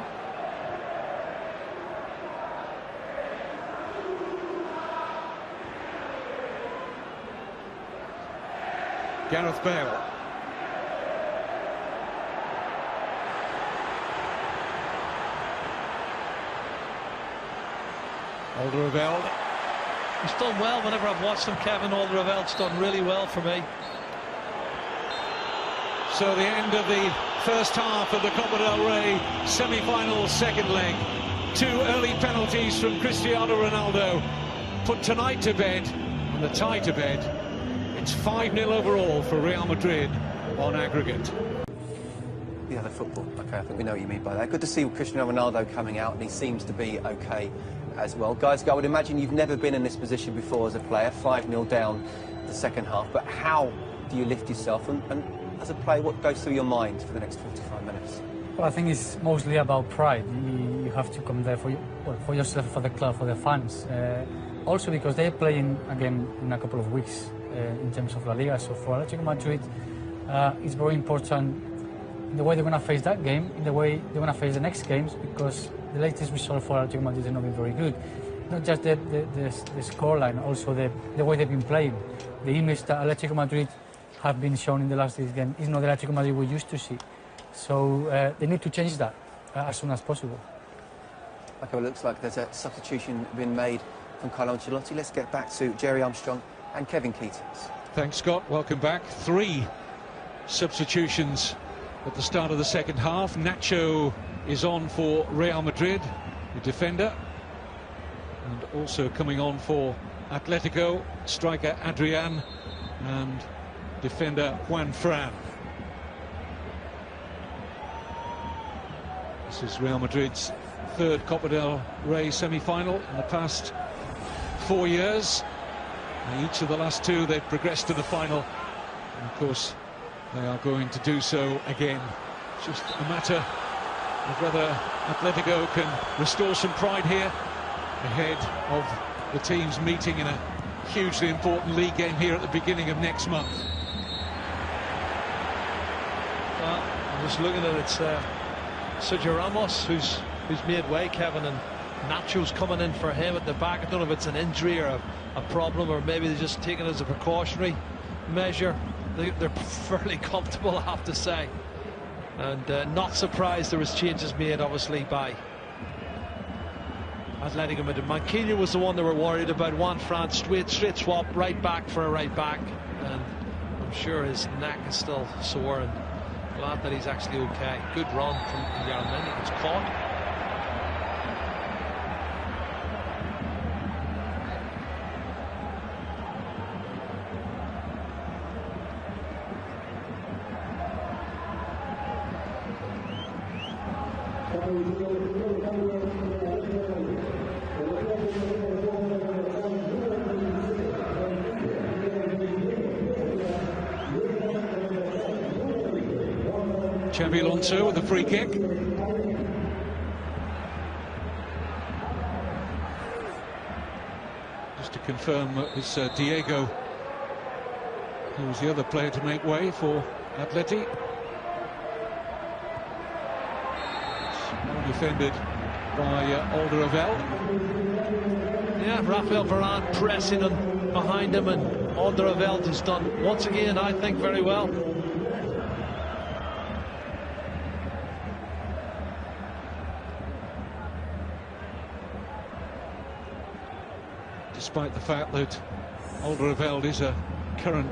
Gareth Bale. Alderweireld. He's done well whenever I've watched him, Kevin. Alderweireld's done really well for me. So the end of the first half of the Copa del Rey semi-final second leg. 2 early penalties from Cristiano Ronaldo put tonight to bed, and the tie to bed. It's 5-0 overall for Real Madrid on aggregate. Yeah, the football. Okay, I think we know what you mean by that. Good to see Cristiano Ronaldo coming out, and he seems to be okay as well. Guys, I would imagine you've never been in this position before as a player, 5-0 down the second half, but how do you lift yourself? And as a player, what goes through your mind for the next 45 minutes? Well, I think it's mostly about pride. You have to come there for yourself, for the club, for the fans. Also because they're playing again in a couple of weeks in terms of La Liga. So for Atlético Madrid, it's very important in the way they're going to face that game, in the way they're going to face the next games, because the latest result for Atlético Madrid has not been very good. Not just the scoreline, also the way they've been playing. The image that Atlético Madrid have been shown in the last game is not the Atlético Madrid we used to see. So they need to change that as soon as possible. Okay, well, it looks like there's a substitution being made from Carlo Ancelotti. Let's get back to Jerry Armstrong and Kevin Keatings. Thanks, Scott. Welcome back. 3 substitutions at the start of the second half. Nacho is on for Real Madrid, the defender. And also coming on for Atletico, striker Adrian and defender Juan Fran. This is Real Madrid's 3rd Copa del Rey semi-final in the past 4 years. And each of the last 2 they've progressed to the final. And of course they are going to do so again. It's just a matter of whether Atletico can restore some pride here ahead of the teams meeting in a hugely important league game here at the beginning of next month. Well, I'm just looking at it. It's Sergio Ramos who's made way, Kevin, and Nacho's coming in for him at the back. I don't know if it's an injury or a problem, or maybe they're just taking it as a precautionary measure. They're fairly comfortable, I have to say, and not surprised there was changes made, obviously, by Atletico Madrid. Manquillo was the one they were worried about. Juan Fran, straight swap, right back for a right back, and I'm sure his neck is still sore, and glad that he's actually okay. Good run from Illarramendi. It's caught. Xabi Alonso with the free kick. Just to confirm, it was Diego who was the other player to make way for Atleti. Well defended by Alderweireld. Yeah, Raphaël Varane pressing on behind him, and Alderweireld has done once again, I think, very well. Despite the fact that Alderweireld is a current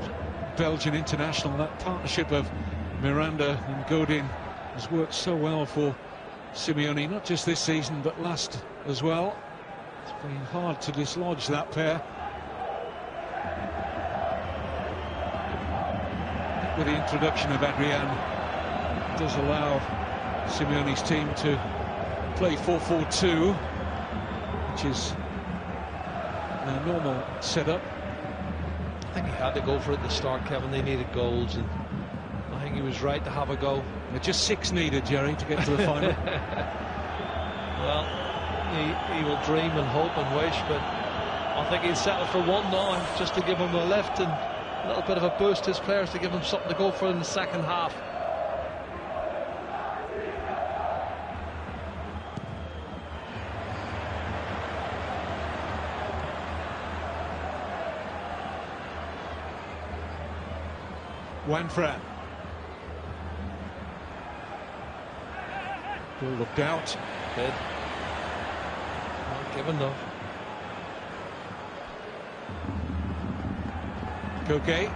Belgian international, that partnership of Miranda and Godin has worked so well for Simeone, not just this season but last as well. It's been hard to dislodge that pair. With the introduction of Adrian, it does allow Simeone's team to play 4-4-2, which is a normal setup. I think he had to go for it at the start, Kevin. They needed goals, and I think he was right to have a go. Just 6 needed, Jerry, to get to the final. Well, he will dream and hope and wish, but I think he'll settle for 1 now, just to give him a lift and a little bit of a boost to his players, to give them something to go for in the second half. Juan Fran. Ball looked out. Did. Not given though. Koke.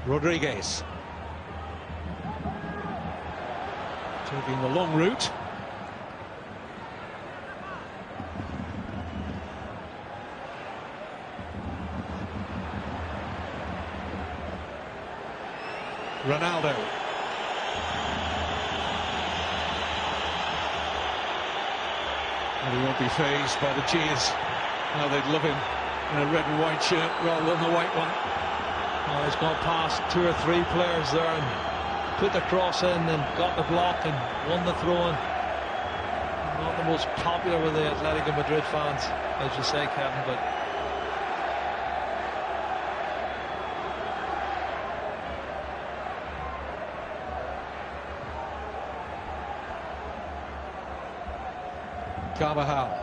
Rodríguez. Taking the long route. Ronaldo. And he won't be fazed by the cheers. Now they'd love him in a red and white shirt rather than the white one. Oh, he's gone past 2 or 3 players there and put the cross in and got the block and won the throw-in. Not the most popular with the Atletico Madrid fans, as you say, Kevin, but Carvajal.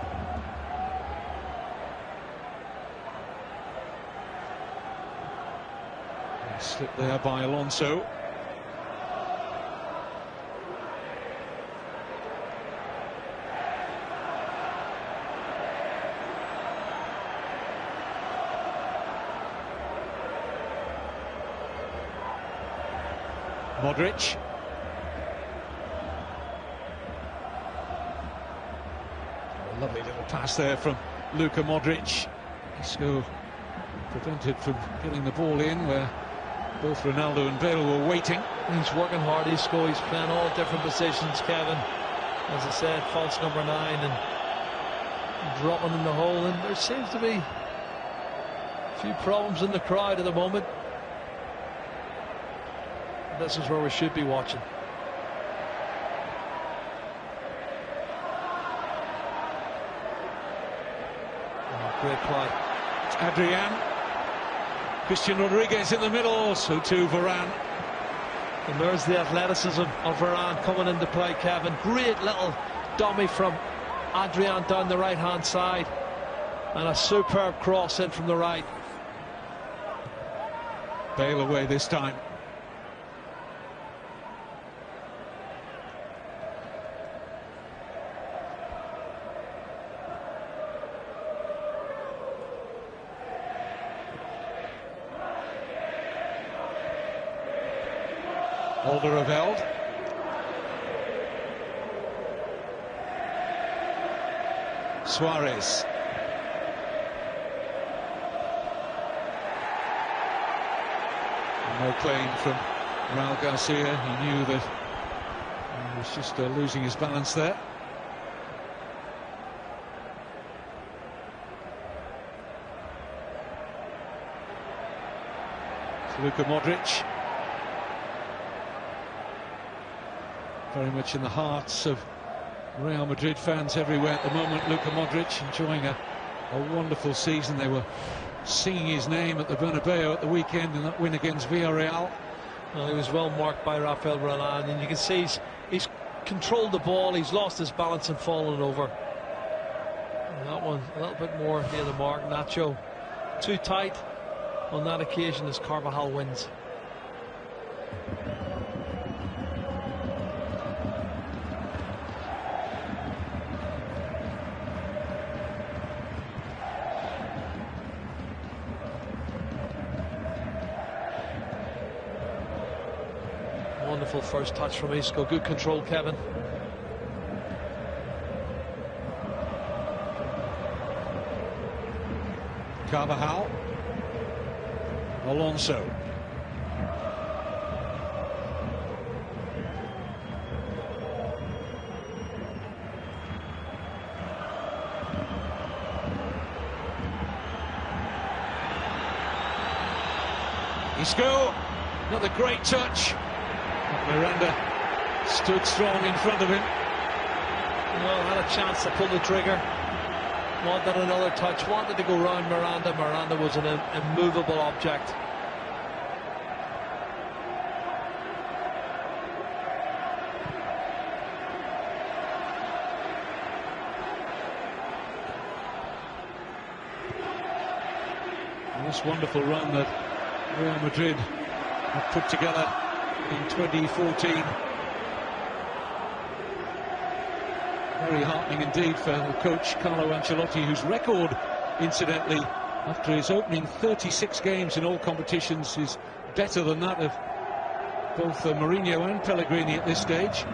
Slipped there by Alonso. Modrić. Lovely little pass there from Luka Modrić. Isco prevented from getting the ball in, where both Ronaldo and Bale were waiting. He's working hard, Isco. He's playing all different positions, Kevin. As I said, false number 9 and dropping in the hole. And there seems to be a few problems in the crowd at the moment. This is where we should be watching. Great play. It's Adrian. Cristian Rodríguez in the middle, so too Varane. And there's the athleticism of Varane coming into play, Kevin. Great little dummy from Adrian down the right-hand side. And a superb cross in from the right. Bale away this time. Alderweireld. Suárez. No claim from Raúl García. He knew that he was just losing his balance there. It's Luka Modrić. Very much in the hearts of Real Madrid fans everywhere at the moment. Luka Modrić enjoying a wonderful season. They were singing his name at the Bernabeu at the weekend in that win against Villarreal. Well, he was well marked by Raphaël Varane, and you can see he's controlled the ball, he's lost his balance and fallen over. And that one a little bit more near the mark. Nacho too tight on that occasion as Carvajal wins. Wonderful first touch from Isco. Good control, Kevin. Carvajal. Alonso. Isco. Another great touch. Miranda stood strong in front of him. Well, had a chance to pull the trigger. Wanted another touch. Wanted to go round Miranda. Miranda was an immovable object. This wonderful run that Real Madrid have put together in 2014. Very heartening indeed for the coach Carlo Ancelotti, whose record, incidentally, after his opening 36 games in all competitions, is better than that of both Mourinho and Pellegrini at this stage.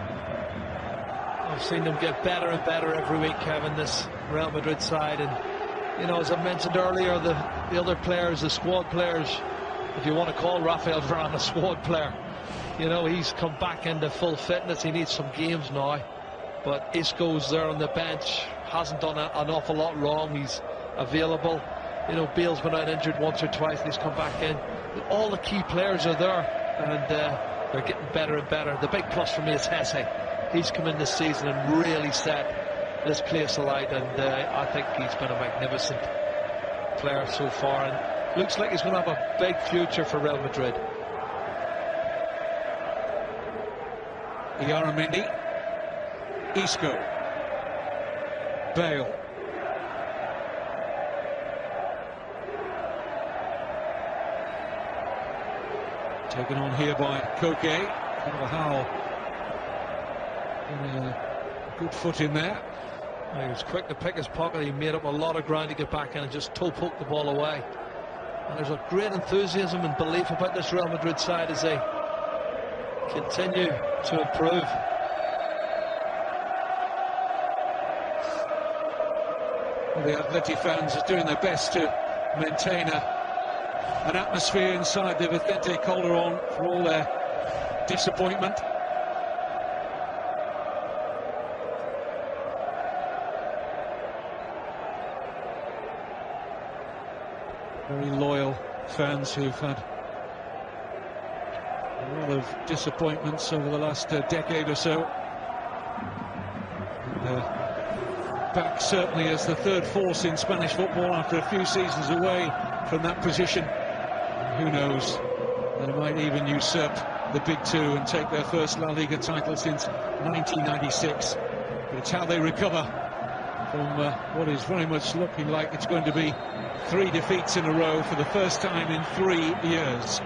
I've seen them get better and better every week, Kevin, this Real Madrid side. And, you know, as I mentioned earlier, the other players, the squad players, if you want to call Raphaël Varane a squad player, you know, he's come back into full fitness. He needs some games now. But Isco's there on the bench, hasn't done an awful lot wrong. He's available. You know, Bale's been out injured once or twice, and he's come back in. All the key players are there, and they're getting better and better. The big plus for me is Hesse. He's come in this season and really set this place alight, and I think he's been a magnificent player so far, and looks like he's going to have a big future for Real Madrid. Illarramendi. Isco. Bale. Taken on here by Koke. Carvajal. Good foot in there. He was quick to pick his pocket. He made up a lot of ground to get back in and just toe poke the ball away. And there's a great enthusiasm and belief about this Real Madrid side as they continue to improve. Well, the Atleti fans are doing their best to maintain an atmosphere inside the Vicente Calderón for all their disappointment. Very loyal fans who've had a lot of disappointments over the last decade or so. back certainly as the third force in Spanish football after a few seasons away from that position. And who knows, they might even usurp the big two and take their first La Liga title since 1996. But it's how they recover from what is very much looking like it's going to be 3 defeats in a row for the first time in 3 years.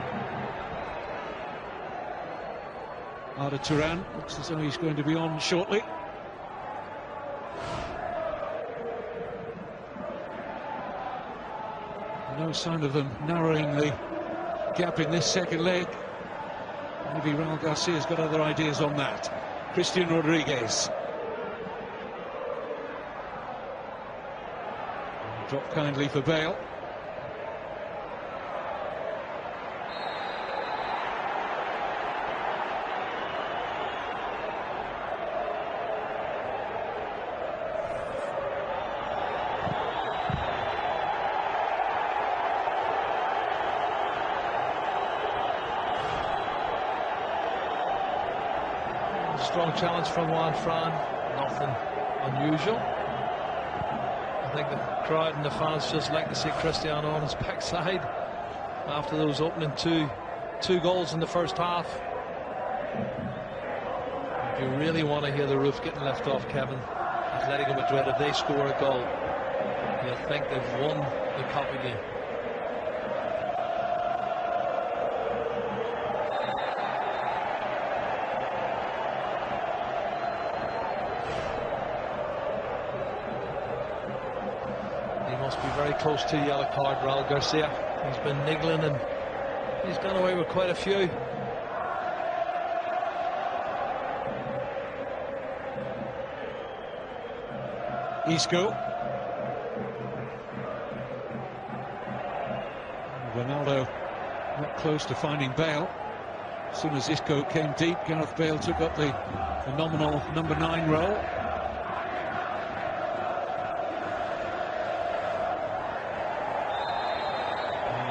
Arda Turan looks as though he's going to be on shortly. No sign of them narrowing the gap in this second leg. Maybe Raúl Garcia's got other ideas on that. Cristian Rodríguez. Drop kindly for Bale. Strong challenge from Juan Fran, nothing unusual. I think the crowd and the fans just like to see Cristiano on his backside after those opening two goals in the first half. If you really want to hear the roof getting left off, Kevin, Atletico Madrid, if they score a goal, you'll think they've won the cup again. Very close to yellow card, Raúl Garcia. He's been niggling and he's gone away with quite a few. Isco. Ronaldo not close to finding Bale. As soon as Isco came deep, Gareth Bale took up the nominal number 9 role.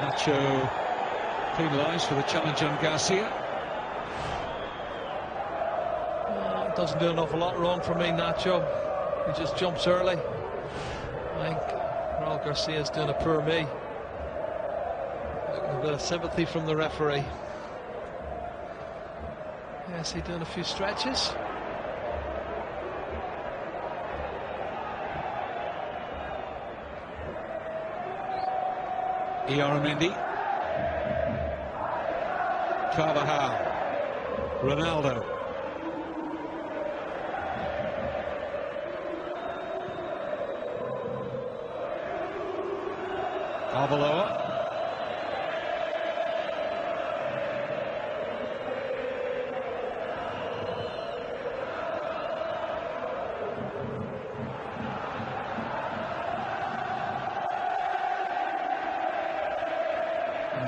Nacho penalised for the challenge on Garcia. Doesn't do an awful lot wrong for me, Nacho. He just jumps early. I think Raúl Garcia is doing a poor me. A bit of sympathy from the referee. Yes, he's doing a few stretches. Illarramendi. Carvajal. Ronaldo. Arbeloa.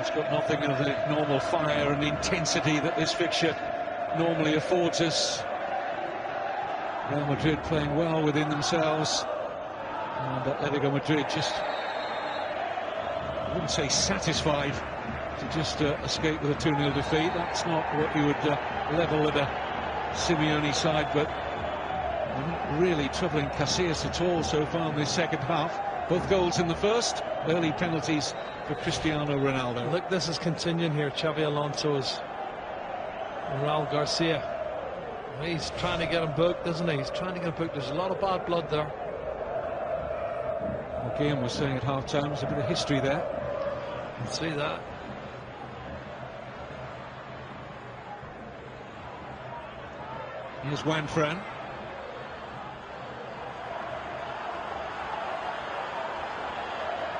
It's got nothing of the normal fire and intensity that this fixture normally affords us. Real Madrid playing well within themselves, and Atletico Madrid just, I wouldn't say satisfied to just escape with a 2-0 defeat. That's not what you would level at a Simeone side, but they're not really troubling Casillas at all so far in this second half. Both goals in the first, early penalties for Cristiano Ronaldo. Look, this is continuing here. Xabi Alonso is Raúl Garcia. He's trying to get him booked, isn't he? He's trying to get him booked. There's a lot of bad blood there. Again, we're saying at half-time, there's a bit of history there. You can see that. Here's Juan Fran.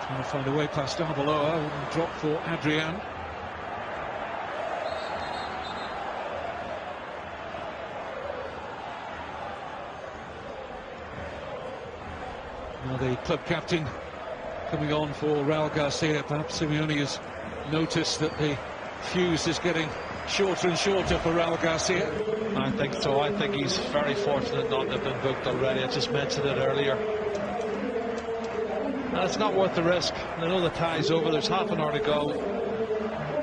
Trying to find a way past Arbeloa, and drop for Adrian. Now the club captain coming on for Raúl Garcia. Perhaps Simeone has noticed that the fuse is getting shorter and shorter for Raúl Garcia. I think so. I think he's very fortunate not to have been booked already. I just mentioned it earlier. And it's not worth the risk. I know the tie's over. There's half an hour to go.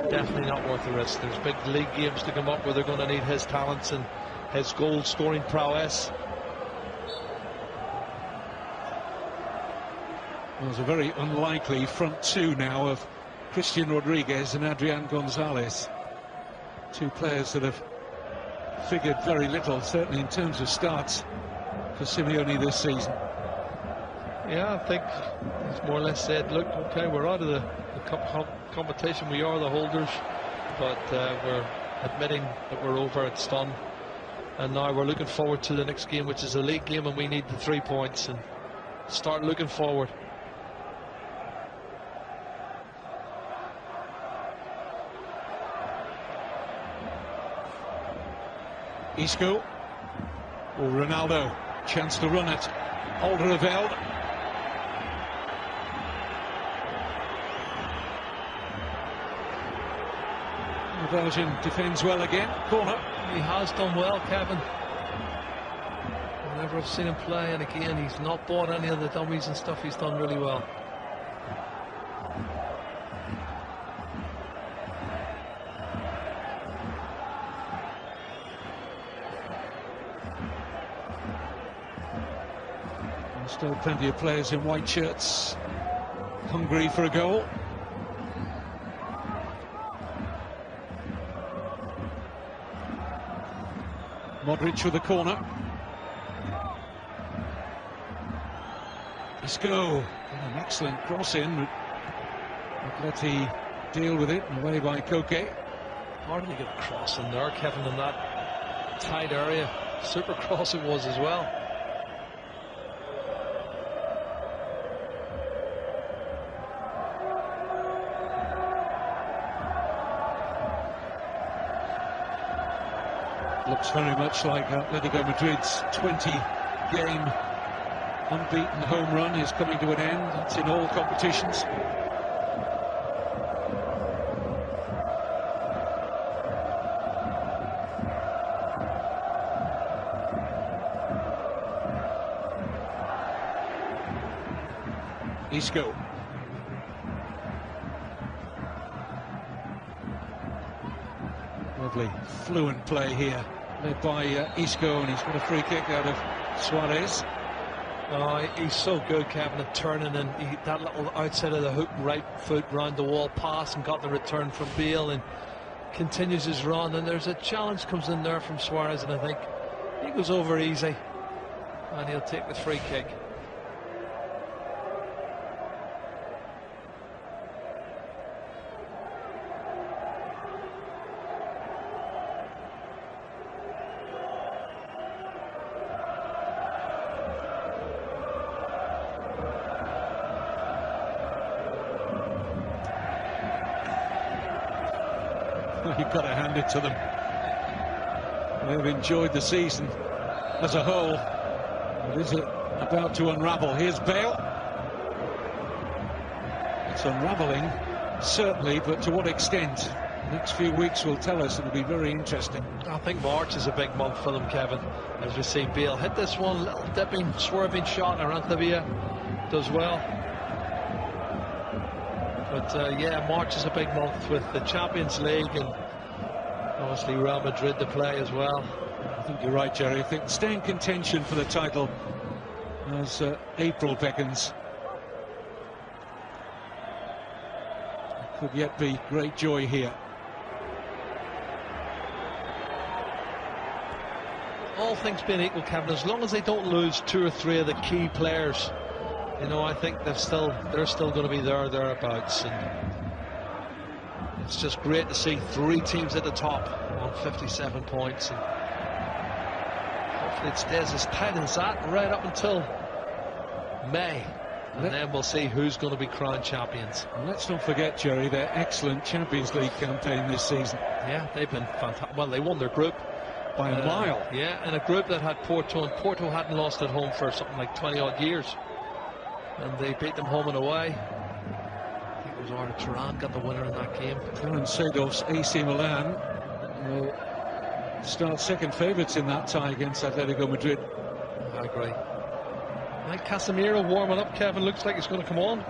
Definitely not worth the risk. There's big league games to come up where they're going to need his talents and his goal-scoring prowess. There's a very unlikely front two now of Cristian Rodríguez and Adrián González. Two players that have figured very little, certainly in terms of starts, for Simeone this season. Yeah, I think he's more or less said, look, okay, we're out of the competition, we are the holders, but we're admitting that we're over, it's done. And now we're looking forward to the next game, which is a league game, and we need the 3 points and start looking forward. Isco, or Ronaldo, chance to run it. Alderweireld. Belgium defends well again. Corner. He has done well, Kevin. Whenever I've seen him play, and again, he's not bought any of the dummies and stuff. He's done really well. Still plenty of players in white shirts, hungry for a goal. Modrić with the corner. Isco, an excellent cross in. Atleti deal with it, and away by Koke. Hardly get a cross in there, Kevin, in that tight area. Super cross it was as well. Looks very much like Atlético Madrid's 20-game unbeaten home run is coming to an end. It's in all competitions. Isco. Lovely fluent play here, led by Isco, and he's got a free kick out of Suárez. He's so good, Kevin, at turning, and that little outside of the hook right foot round the wall pass, and got the return from Bale, and continues his run, and there's a challenge comes in there from Suárez, and I think he goes over easy, and he'll take the free kick. You've got to hand it to them. They've enjoyed the season as a whole. But is it about to unravel? Here's Bale. It's unraveling, certainly, but to what extent? The next few weeks will tell us. It'll be very interesting. I think March is a big month for them, Kevin. As we see, Bale hit this one, little dipping, swerving shot, and Aranzubia does well. But yeah, March is a big month with the Champions League and obviously Real Madrid to play as well. I think you're right, Jerry. I think stay in contention for the title as April beckons. There could yet be great joy here. All things being equal, Kevin, as long as they don't lose 2 or 3 of the key players, you know, I think they're still going to be thereabouts, and it's just great to see 3 teams at the top on 57 points, and hopefully it stays as tight as that right up until May, and then we'll see who's going to be crowned champions. And let's not forget, Jerry, their excellent Champions League campaign this season. Yeah, they've been fantastic. Well, they won their group by a mile. Yeah, in a group that had Porto, and Porto hadn't lost at home for something like 20 odd years. And they beat them home and away. I think it was Arda Turan got the winner in that game. Karen Seedorf's AC Milan will start second favourites in that tie against Atletico Madrid. I agree. I think Casemiro warming up, Kevin, looks like he's going to come on.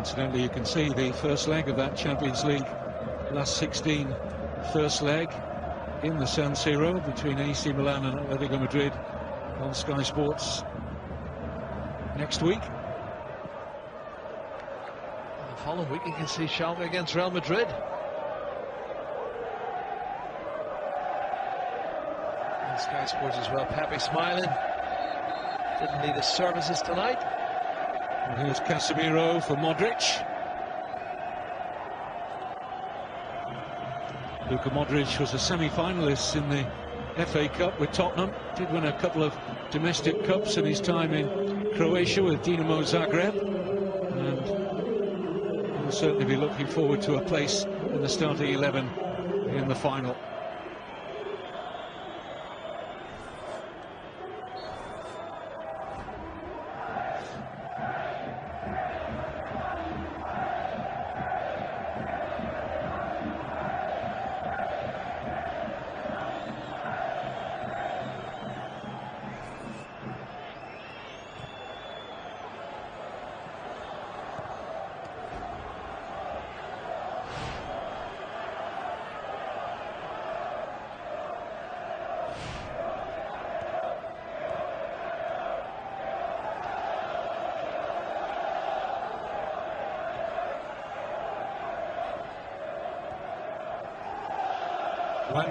Incidentally, you can see the first leg of that Champions League last 16 first leg in the San Siro between AC Milan and Atletico Madrid on Sky Sports next week. The following week you can see Schalke against Real Madrid. And Sky Sports as well. Pepe smiling. Didn't need his services tonight. And here's Casemiro for Modrić. Luka Modrić was a semi-finalist in the FA Cup with Tottenham. Did win a couple of domestic cups in his time in Croatia with Dinamo Zagreb. And he'll certainly be looking forward to a place in the starting 11 in the final.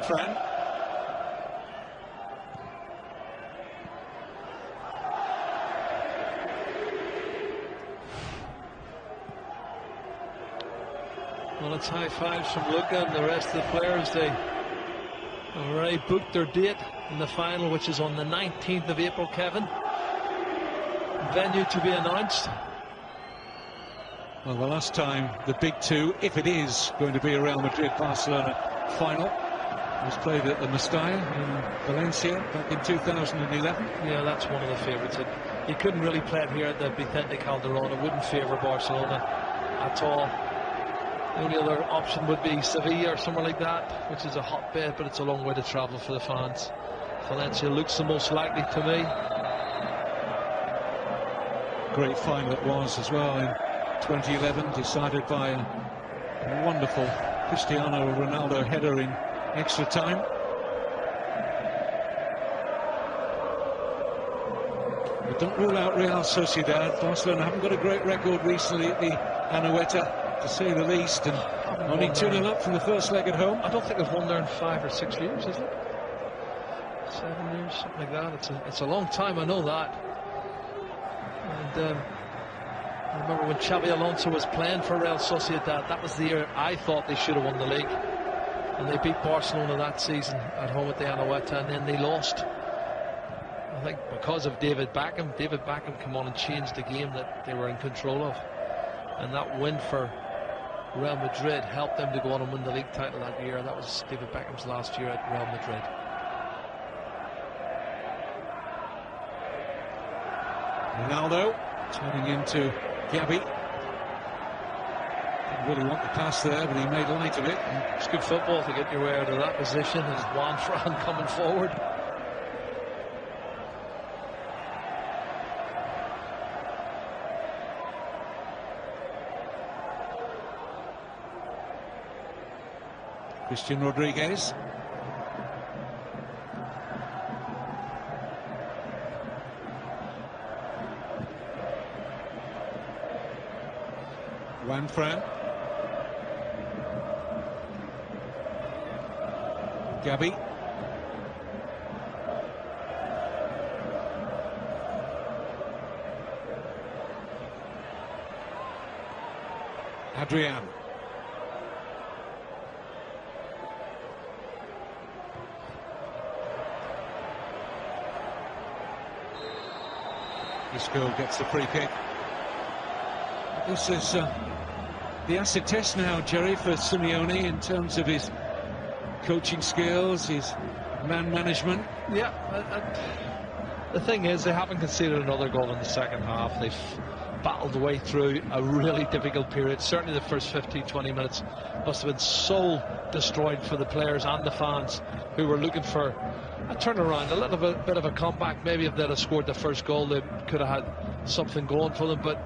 Fran. Well, it's high fives from Luka and the rest of the players. They already booked their date in the final, which is on the 19th of April, Kevin. Venue to be announced. Well, the last time the big two, if it is going to be a Real Madrid-Barcelona final, was played at the Mestalla in Valencia back in 2011. Yeah, that's one of the favourites. You couldn't really play it here at the Vicente Calderón. It wouldn't favour Barcelona at all. The only other option would be Sevilla or somewhere like that, which is a hotbed, but it's a long way to travel for the fans. Valencia looks the most likely to me. Great final it was as well in 2011, decided by a wonderful Cristiano Ronaldo header in extra time. But don't rule out Real Sociedad. Barcelona haven't got a great record recently at the Anoeta, to say the least, and only 2-0 up from the first leg at home. I don't think they've won there in 5 or 6 years, is it? 7 years, something like that. It's a long time, I know that. And I remember when Xabi Alonso was playing for Real Sociedad, that was the year I thought they should have won the league. And they beat Barcelona that season at home at the Anoeta, and then they lost. I think because of David Beckham. David Beckham came on and changed the game that they were in control of. And that win for Real Madrid helped them to go on and win the league title that year. That was David Beckham's last year at Real Madrid. Ronaldo turning into Gabi. Didn't really want the pass there, but he made light of it. It's good football to get your way out of that position. And Juan Fran coming forward. Cristian Rodríguez. Juan Fran. Gabi. Adrian. Isco gets the free kick. This is the acid test now, Jerry, for Simeone in terms of his coaching skills, his man management. Yeah, the thing is, they haven't conceded another goal in the second half. They've battled their way through a really difficult period. Certainly the first 15-20 minutes must have been soul destroyed for the players and the fans, who were looking for a turnaround, a little bit of a comeback. Maybe if they'd have scored the first goal, they could have had something going for them, but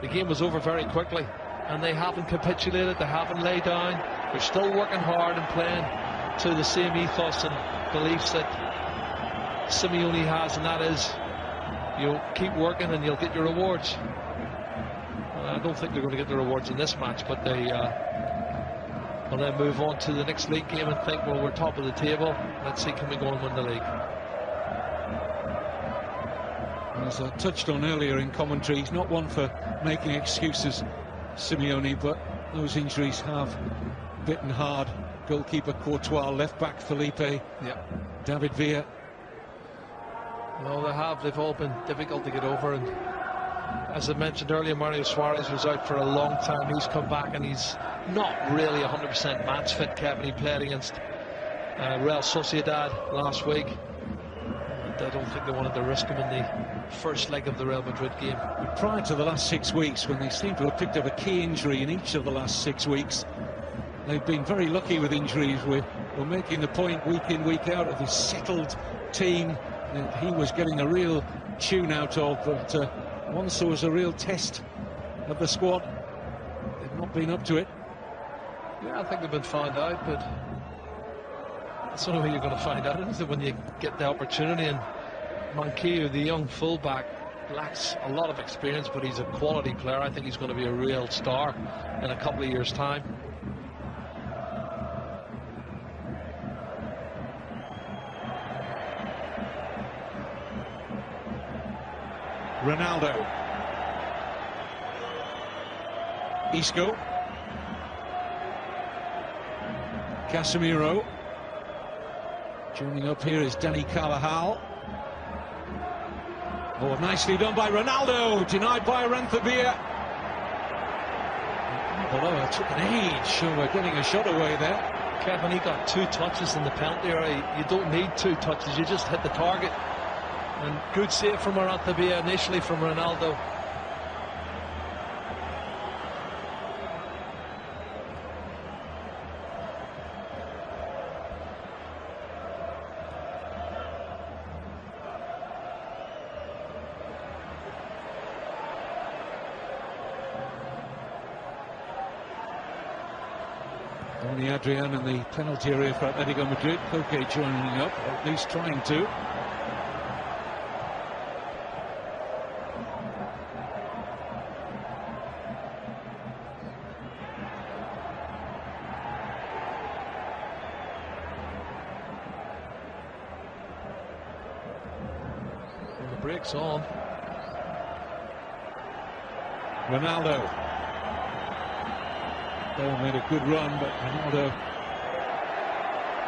the game was over very quickly. and they haven't capitulated, they haven't laid down. They're still working hard and playing to the same ethos and beliefs that Simeone has, and that is, you'll keep working and you'll get your rewards. I don't think they're going to get the rewards in this match, but they will then move on to the next league game and think, well, we're top of the table, let's see, can we go and win the league. As I touched on earlier in commentary, he's not one for making excuses, Simeone, but those injuries have bitten hard. Goalkeeper Courtois, left back Felipe, David Villa. No, they have. They've all been difficult to get over, and as I mentioned earlier, Mario Suárez was out for a long time. He's come back and he's not really 100% match fit, Kevin. He played against Real Sociedad last week. I don't think they wanted to risk him in the first leg of the Real Madrid game. Prior to the last 6 weeks, when they seem to have picked up a key injury in each of the last 6 weeks, they've been very lucky with injuries. We're making the point week in, week out of this settled team that he was getting a real tune out of, but once there was a real test of the squad, they've not been up to it. Yeah, I think they've been found out, but that's the only way you're going to find out, is it, when you get the opportunity. And Manquillo, the young fullback, lacks a lot of experience, but he's a quality player. I think he's going to be a real star in a couple of years' time. Ronaldo, Isco, Casemiro. Joining up here is Dani Carvajal. Oh, nicely done by Ronaldo, denied by Aranzubia. Arbeloa took an age over getting a shot away there. Kevin, he got 2 touches in the penalty area. You don't need 2 touches, you just hit the target. And good save from Aranzubia initially from Ronaldo. Only Adrian in the penalty area for Atletico Madrid. Koke joining up, or at least trying to. And the break's on. Ronaldo. Bale made a good run, but Ronaldo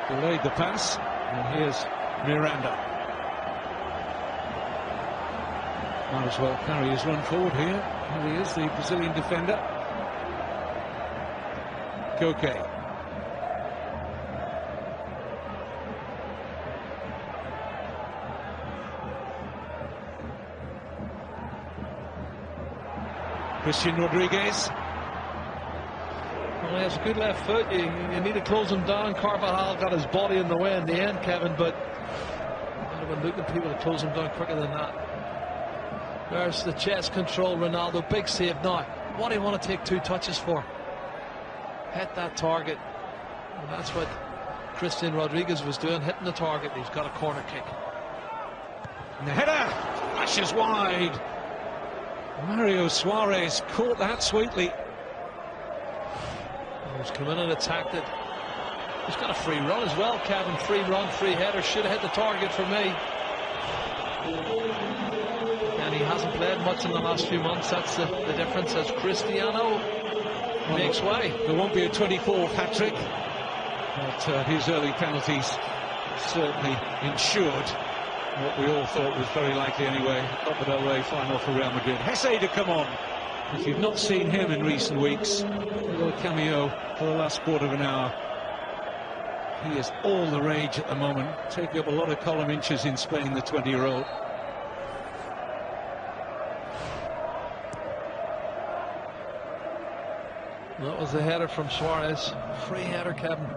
delayed the pass. And here's Miranda. Might as well carry his run forward here. Here he is, the Brazilian defender. Koke. Cristian Rodríguez. Well, he has a good left foot. You need to close him down. Carvajal got his body in the way in the end, Kevin, but I'd have been looking at people to close him down quicker than that. There's the chest control, Ronaldo. Big save now. What do you want to take 2 touches for? Hit that target. And that's what Cristian Rodríguez was doing, hitting the target. He's got a corner kick. And the header flashes wide. Mario Suárez caught that sweetly. He's come in and attacked it. He's got a free run as well, Kevin. Free run, free header. Should have hit the target for me. And he hasn't played much in the last few months. That's the difference as Cristiano makes way. There won't be a 24th hat-trick, but his early penalties certainly ensured what we all thought was very likely anyway. Copa del Rey final for Real Madrid. Hesse to come on. If you've not seen him in recent weeks, a little cameo for the last quarter of an hour. He is all the rage at the moment, taking up a lot of column inches in Spain, the 20-year-old. That was the header from Suárez. Free header, Kevin.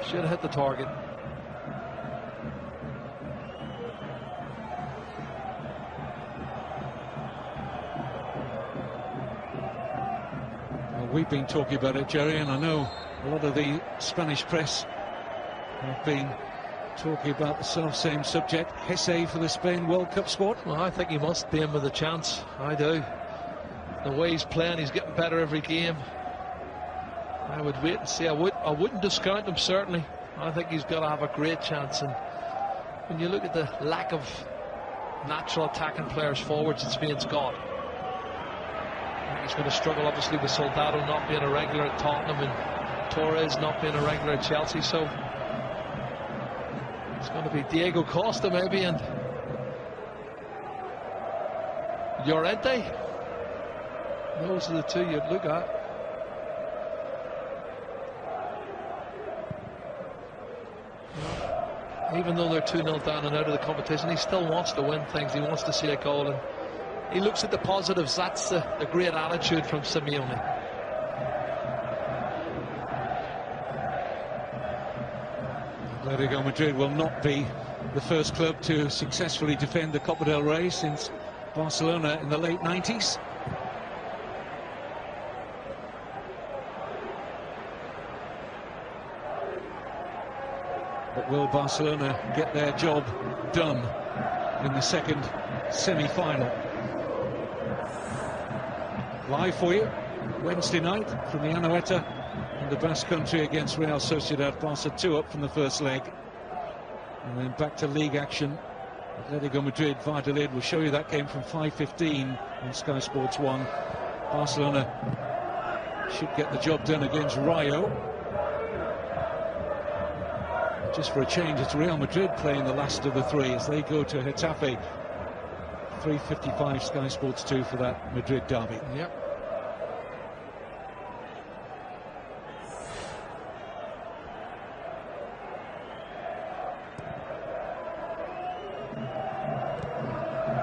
Should have hit the target. We've been talking about it, Jerry, and I know a lot of the Spanish press have been talking about the self-same subject. Hesse for the Spain World Cup squad. Well, I think he must be in with a chance. I do. The way he's playing, he's getting better every game. I would wait and see. I wouldn't discount him, certainly. I think he's got to have a great chance. And when you look at the lack of natural attacking players forwards that Spain's got, I think he's going to struggle, obviously, with Soldado not being a regular at Tottenham and Torres not being a regular at Chelsea. So it's going to be Diego Costa, maybe, and Llorente. Those are the two you'd look at. Even though they're 2-0 down and out of the competition, he still wants to win things. He wants to see a goal, and he looks at the positives. That's the great attitude from Simeone. Atletico Madrid will not be the first club to successfully defend the Copa del Rey since Barcelona in the late 90s. But will Barcelona get their job done in the second semi-final? Live for you Wednesday night from the Anoeta in the Basque Country against Real Sociedad. Barca 2 up from the first leg, and then back to league action. Atletico Madrid, Valladolid. We'll show you that game from 5:15 on Sky Sports 1. Barcelona should get the job done against Rayo. Just for a change, it's Real Madrid playing the last of the three as they go to Getafe. 3:55 Sky Sports 2 for that Madrid derby. Yep.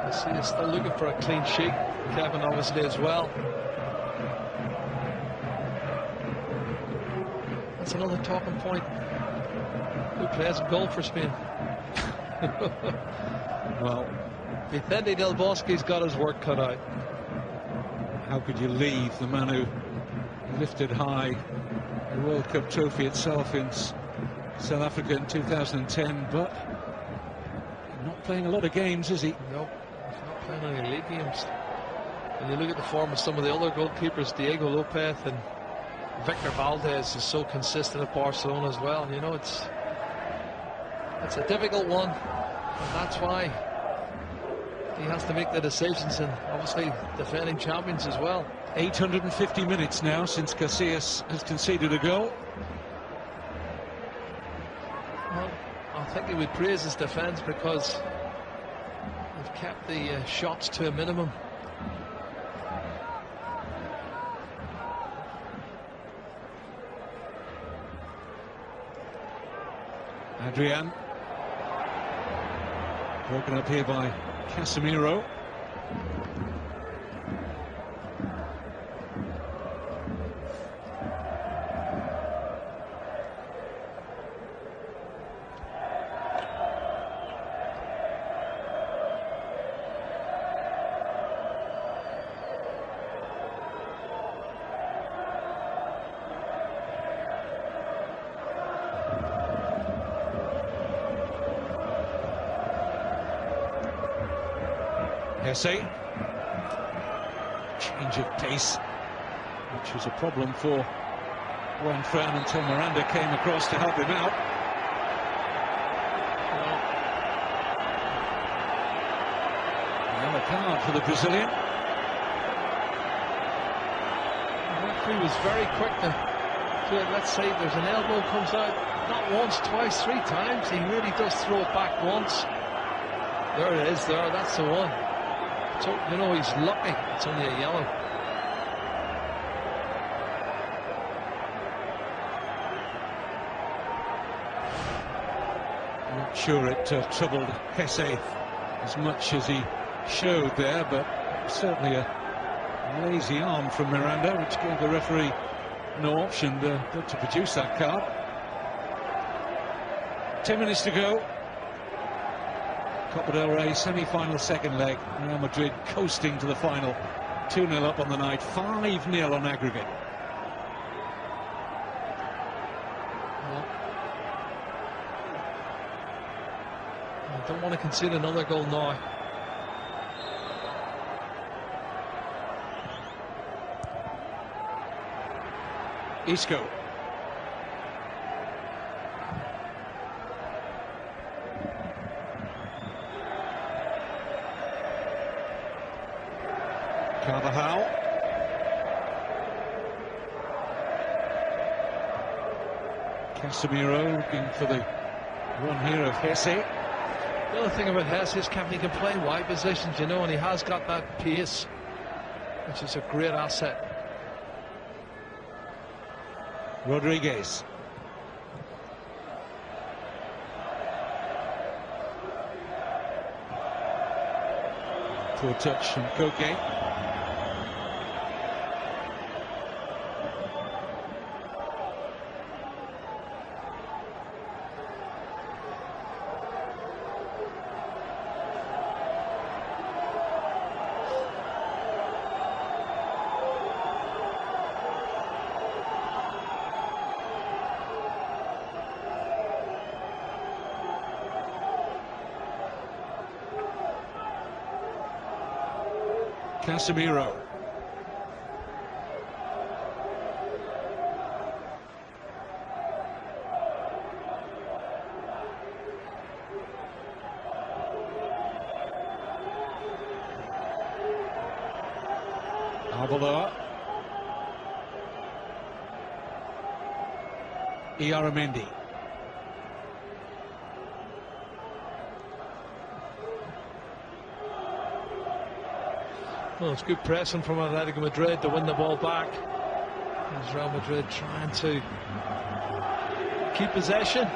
I see you're still looking for a clean sheet, Kevin, obviously, as well. That's another talking point. Who plays in goal for Spain? Well, Vicente Del Bosque's got his work cut out. how could you leave the man who lifted high the World Cup trophy itself in South Africa in 2010, but not playing a lot of games, is he? Nope, he's not playing any league games. When you look at the form of some of the other goalkeepers, Diego Lopez and Victor Valdez is so consistent at Barcelona as well. You know, it's a difficult one, and that's why he has to make the decisions, and obviously defending champions as well. 850 minutes now since Casillas has conceded a goal. Well, I think he would praise his defence because they've kept the shots to a minimum. Adrian, broken up here by Casemiro. Hesse. Change of pace, which was a problem for Juan Fran until Miranda came across to help him out. Another card for the Brazilian. The referee was very quick to let's say there's an elbow comes out, not once, twice, three times. He really does throw it back once. There it is, there, that's the one. So, you know, he's lucky it's only a yellow. I'm not sure it troubled Hesse as much as he showed there, but certainly a lazy arm from Miranda, which gave the referee no option but to produce that card. 10 minutes to go. Copa del Rey semi-final second leg. Real Madrid coasting to the final. 2-0 up on the night, 5-0 on aggregate. I don't want to concede another goal now. Isco. Carvajal. Casemiro looking for the run here of Hesse. The other thing about Hesse is he can play wide positions, you know, and he has got that pace, which is a great asset. Rodríguez. Poor touch from Koke. Casemiro. Arbeloa. Illarramendi. Well, it's good pressing from Atletico Madrid to win the ball back. There's Real Madrid trying to keep possession.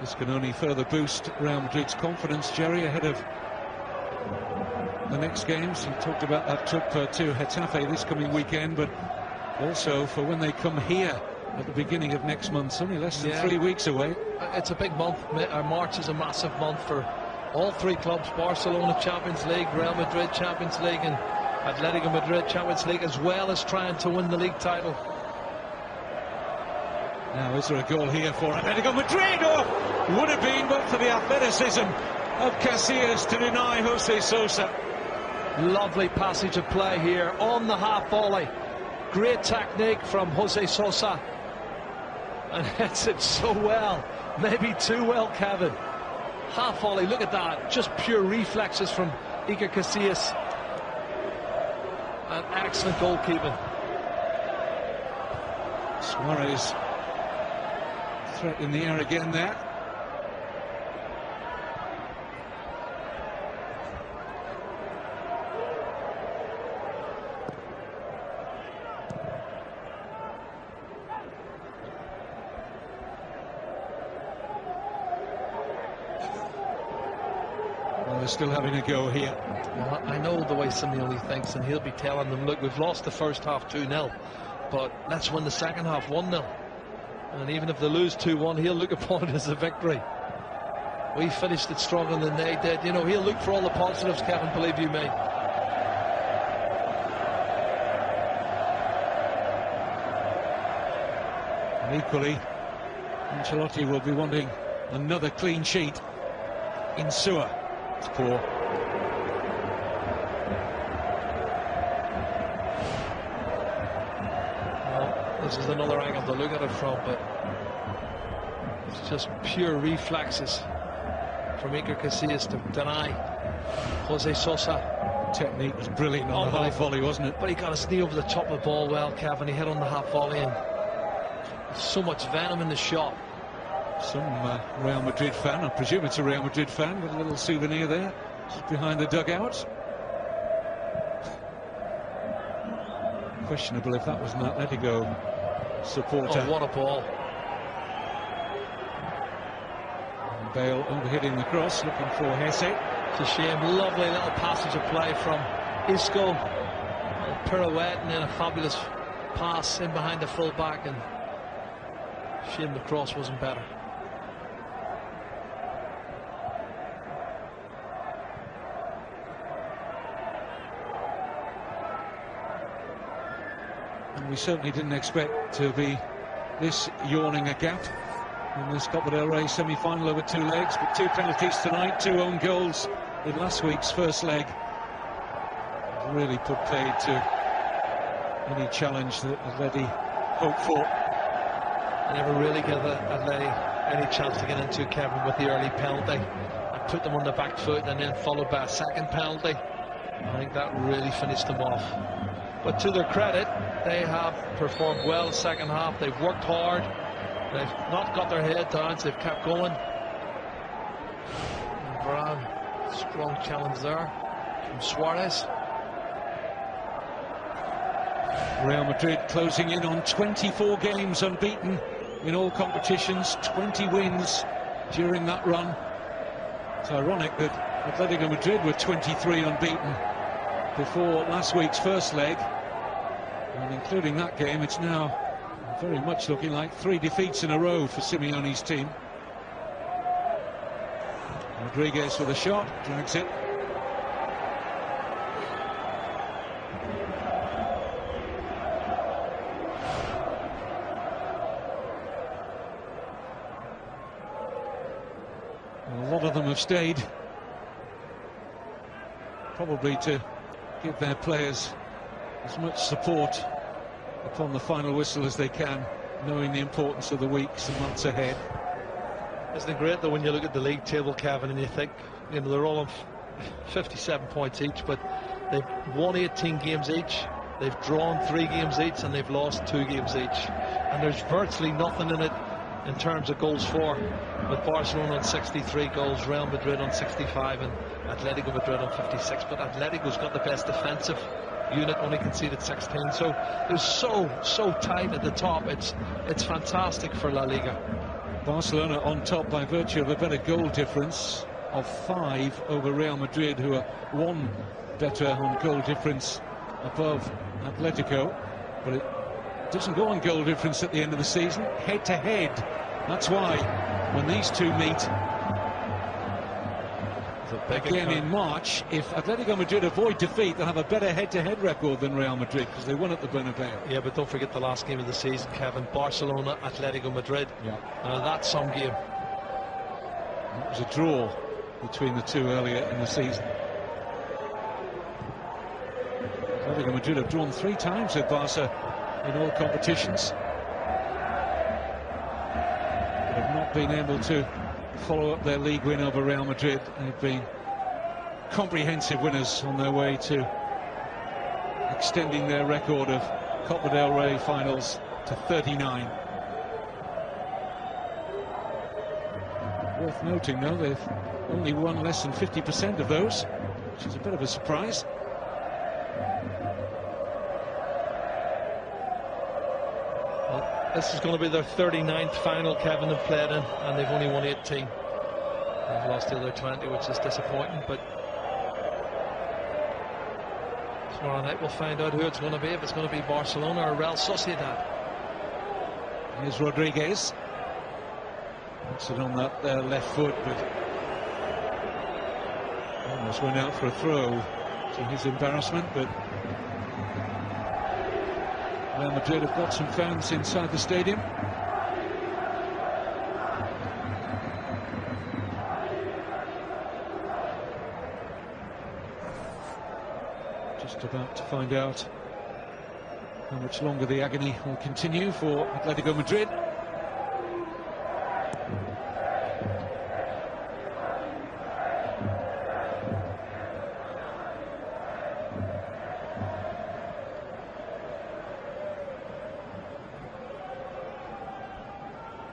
This can only further boost Real Madrid's confidence, Jerry, ahead of the next games. You talked about that trip to Getafe this coming weekend, but also for when they come here at the beginning of next month. It's only less than 3 weeks away. It's a big month. March is a massive month for all three clubs. Barcelona Champions League, Real Madrid Champions League, and Atletico Madrid Champions League, as well as trying to win the league title. Now, is there a goal here for Atletico Madrid? Oh, would have been, but for the athleticism of Casillas to deny José Sosa. Lovely passage of play here on the half volley. Great technique from José Sosa, and hits it so well, maybe too well, Kevin. Half volley, look at that, just pure reflexes from Iker Casillas, and excellent goalkeeping. Suárez, threat in the air again there. They're still having a go here. Well, I know the way Simeone thinks, and he'll be telling them, look, we've lost the first half 2-0, but let's win the second half 1-0. And even if they lose 2-1, he'll look upon it as a victory. We finished it stronger than they did. You know, he'll look for all the positives, Kevin, believe you me. And equally, Ancelotti will be wanting another clean sheet. Insúa. It's poor. Well, this is another angle to look at it from, but it's just pure reflexes from Iker Casillas to deny José Sosa. Technique was brilliant on the half volley, wasn't it? But he got his knee over the top of the ball well, Kevin. He hit on the half volley, and so much venom in the shot. Some Real Madrid fan, I presume it's a Real Madrid fan, with a little souvenir there, just behind the dugout. Questionable if that was an Atletico supporter. Oh, what a ball. And Bale overhitting the cross, looking for Hesse. It's a shame. Lovely little passage of play from Isco. A pirouette and then a fabulous pass in behind the full-back, and shame the cross wasn't better. And we certainly didn't expect to be this yawning a gap in this Copa del Rey semi-final over 2 legs, but 2 penalties tonight, 2 own goals in last week's first leg. Really put paid to any challenge that Atleti hoped for. Never really give Atleti any chance to get into, Kevin, with the early penalty and put them on the back foot, and then followed by a second penalty. I think that really finished them off. But to their credit, they have performed well the second half. They've worked hard. They've not got their head down, so they've kept going. And Varane, strong challenge there from Suárez. Real Madrid closing in on 24 games unbeaten in all competitions, 20 wins during that run. It's ironic that Atletico Madrid were 23 unbeaten before last week's first leg, and including that game, it's now very much looking like 3 defeats in a row for Simeone's team. Rodríguez with a shot, drags it. A lot of them have stayed, probably to give their players as much support upon the final whistle as they can, knowing the importance of the weeks and months ahead. Isn't it great though when you look at the league table, Kevin, and you think, you know, they're all on 57 points each, but they've won 18 games each, they've drawn 3 games each, and they've lost 2 games each, and there's virtually nothing in it in terms of goals for, with Barcelona on 63 goals, Real Madrid on 65, and Atletico Madrid on 56. But Atletico's got the best defensive unit, only conceded 16. So they're so tight at the top. It's fantastic for La Liga. Barcelona on top by virtue of a better goal difference of 5 over Real Madrid, who are 1 better on goal difference above Atletico. But it doesn't go on goal difference at the end of the season, head to head. That's why when these two meet again in March, if Atletico Madrid avoid defeat, they'll have a better head-to-head record than Real Madrid, because they won at the Bernabeu. Yeah, but don't forget the last game of the season, Kevin. Barcelona, Atletico Madrid. Yeah. That's some game. It was a draw between the two earlier in the season. Atletico Madrid have drawn 3 times with Barca in all competitions, but have not been able to follow up their league win over Real Madrid. They've been comprehensive winners on their way to extending their record of Copa del Rey finals to 39. Worth noting, though, they've only won less than 50% of those, which is a bit of a surprise. This is going to be their 39th final, Kevin, have played in, and they've only won 18. They've lost the other 20, which is disappointing, but tomorrow night we'll find out who it's going to be, if it's going to be Barcelona or Real Sociedad. Here's Rodríguez. Puts it on that left foot, but almost went out for a throw to his embarrassment. But Real Madrid have got some fans inside the stadium. Just about to find out how much longer the agony will continue for Atletico Madrid.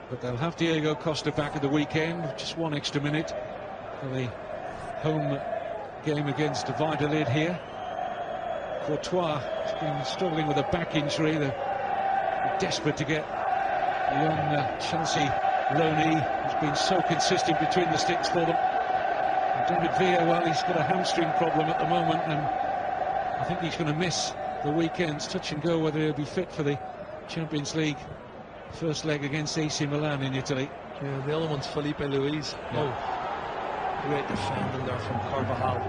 But they'll have Diego Costa back at the weekend, just 1 extra minute for the home game against Valladolid here. Courtois has been struggling with a back injury. They're desperate to get the young Chelsea loanee, who's been so consistent between the sticks for them. And David Villa, well, he's got a hamstring problem at the moment, and I think he's going to miss the weekend's touch and go, whether he'll be fit for the Champions League first leg against AC Milan in Italy. Yeah, the other one's Felipe Luis. Yeah. Oh, great defending there from Carvajal.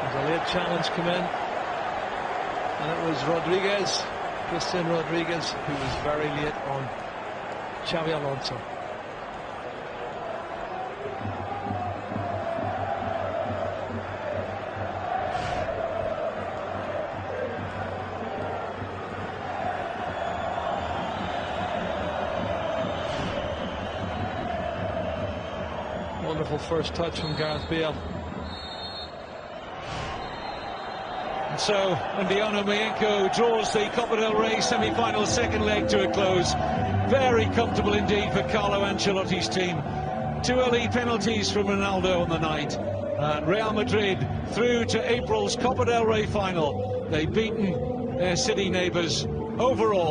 There's a late challenge come in. And it was Rodriguez, Cristian Rodríguez, who was very late on Xabi Alonso. Wonderful first touch from Gareth Bale. And so Undiano draws the Copa del Rey semi-final second leg to a close. Very comfortable indeed for Carlo Ancelotti's team. 2 early penalties from Ronaldo on the night. And Real Madrid through to April's Copa del Rey final. They've beaten their city neighbours overall.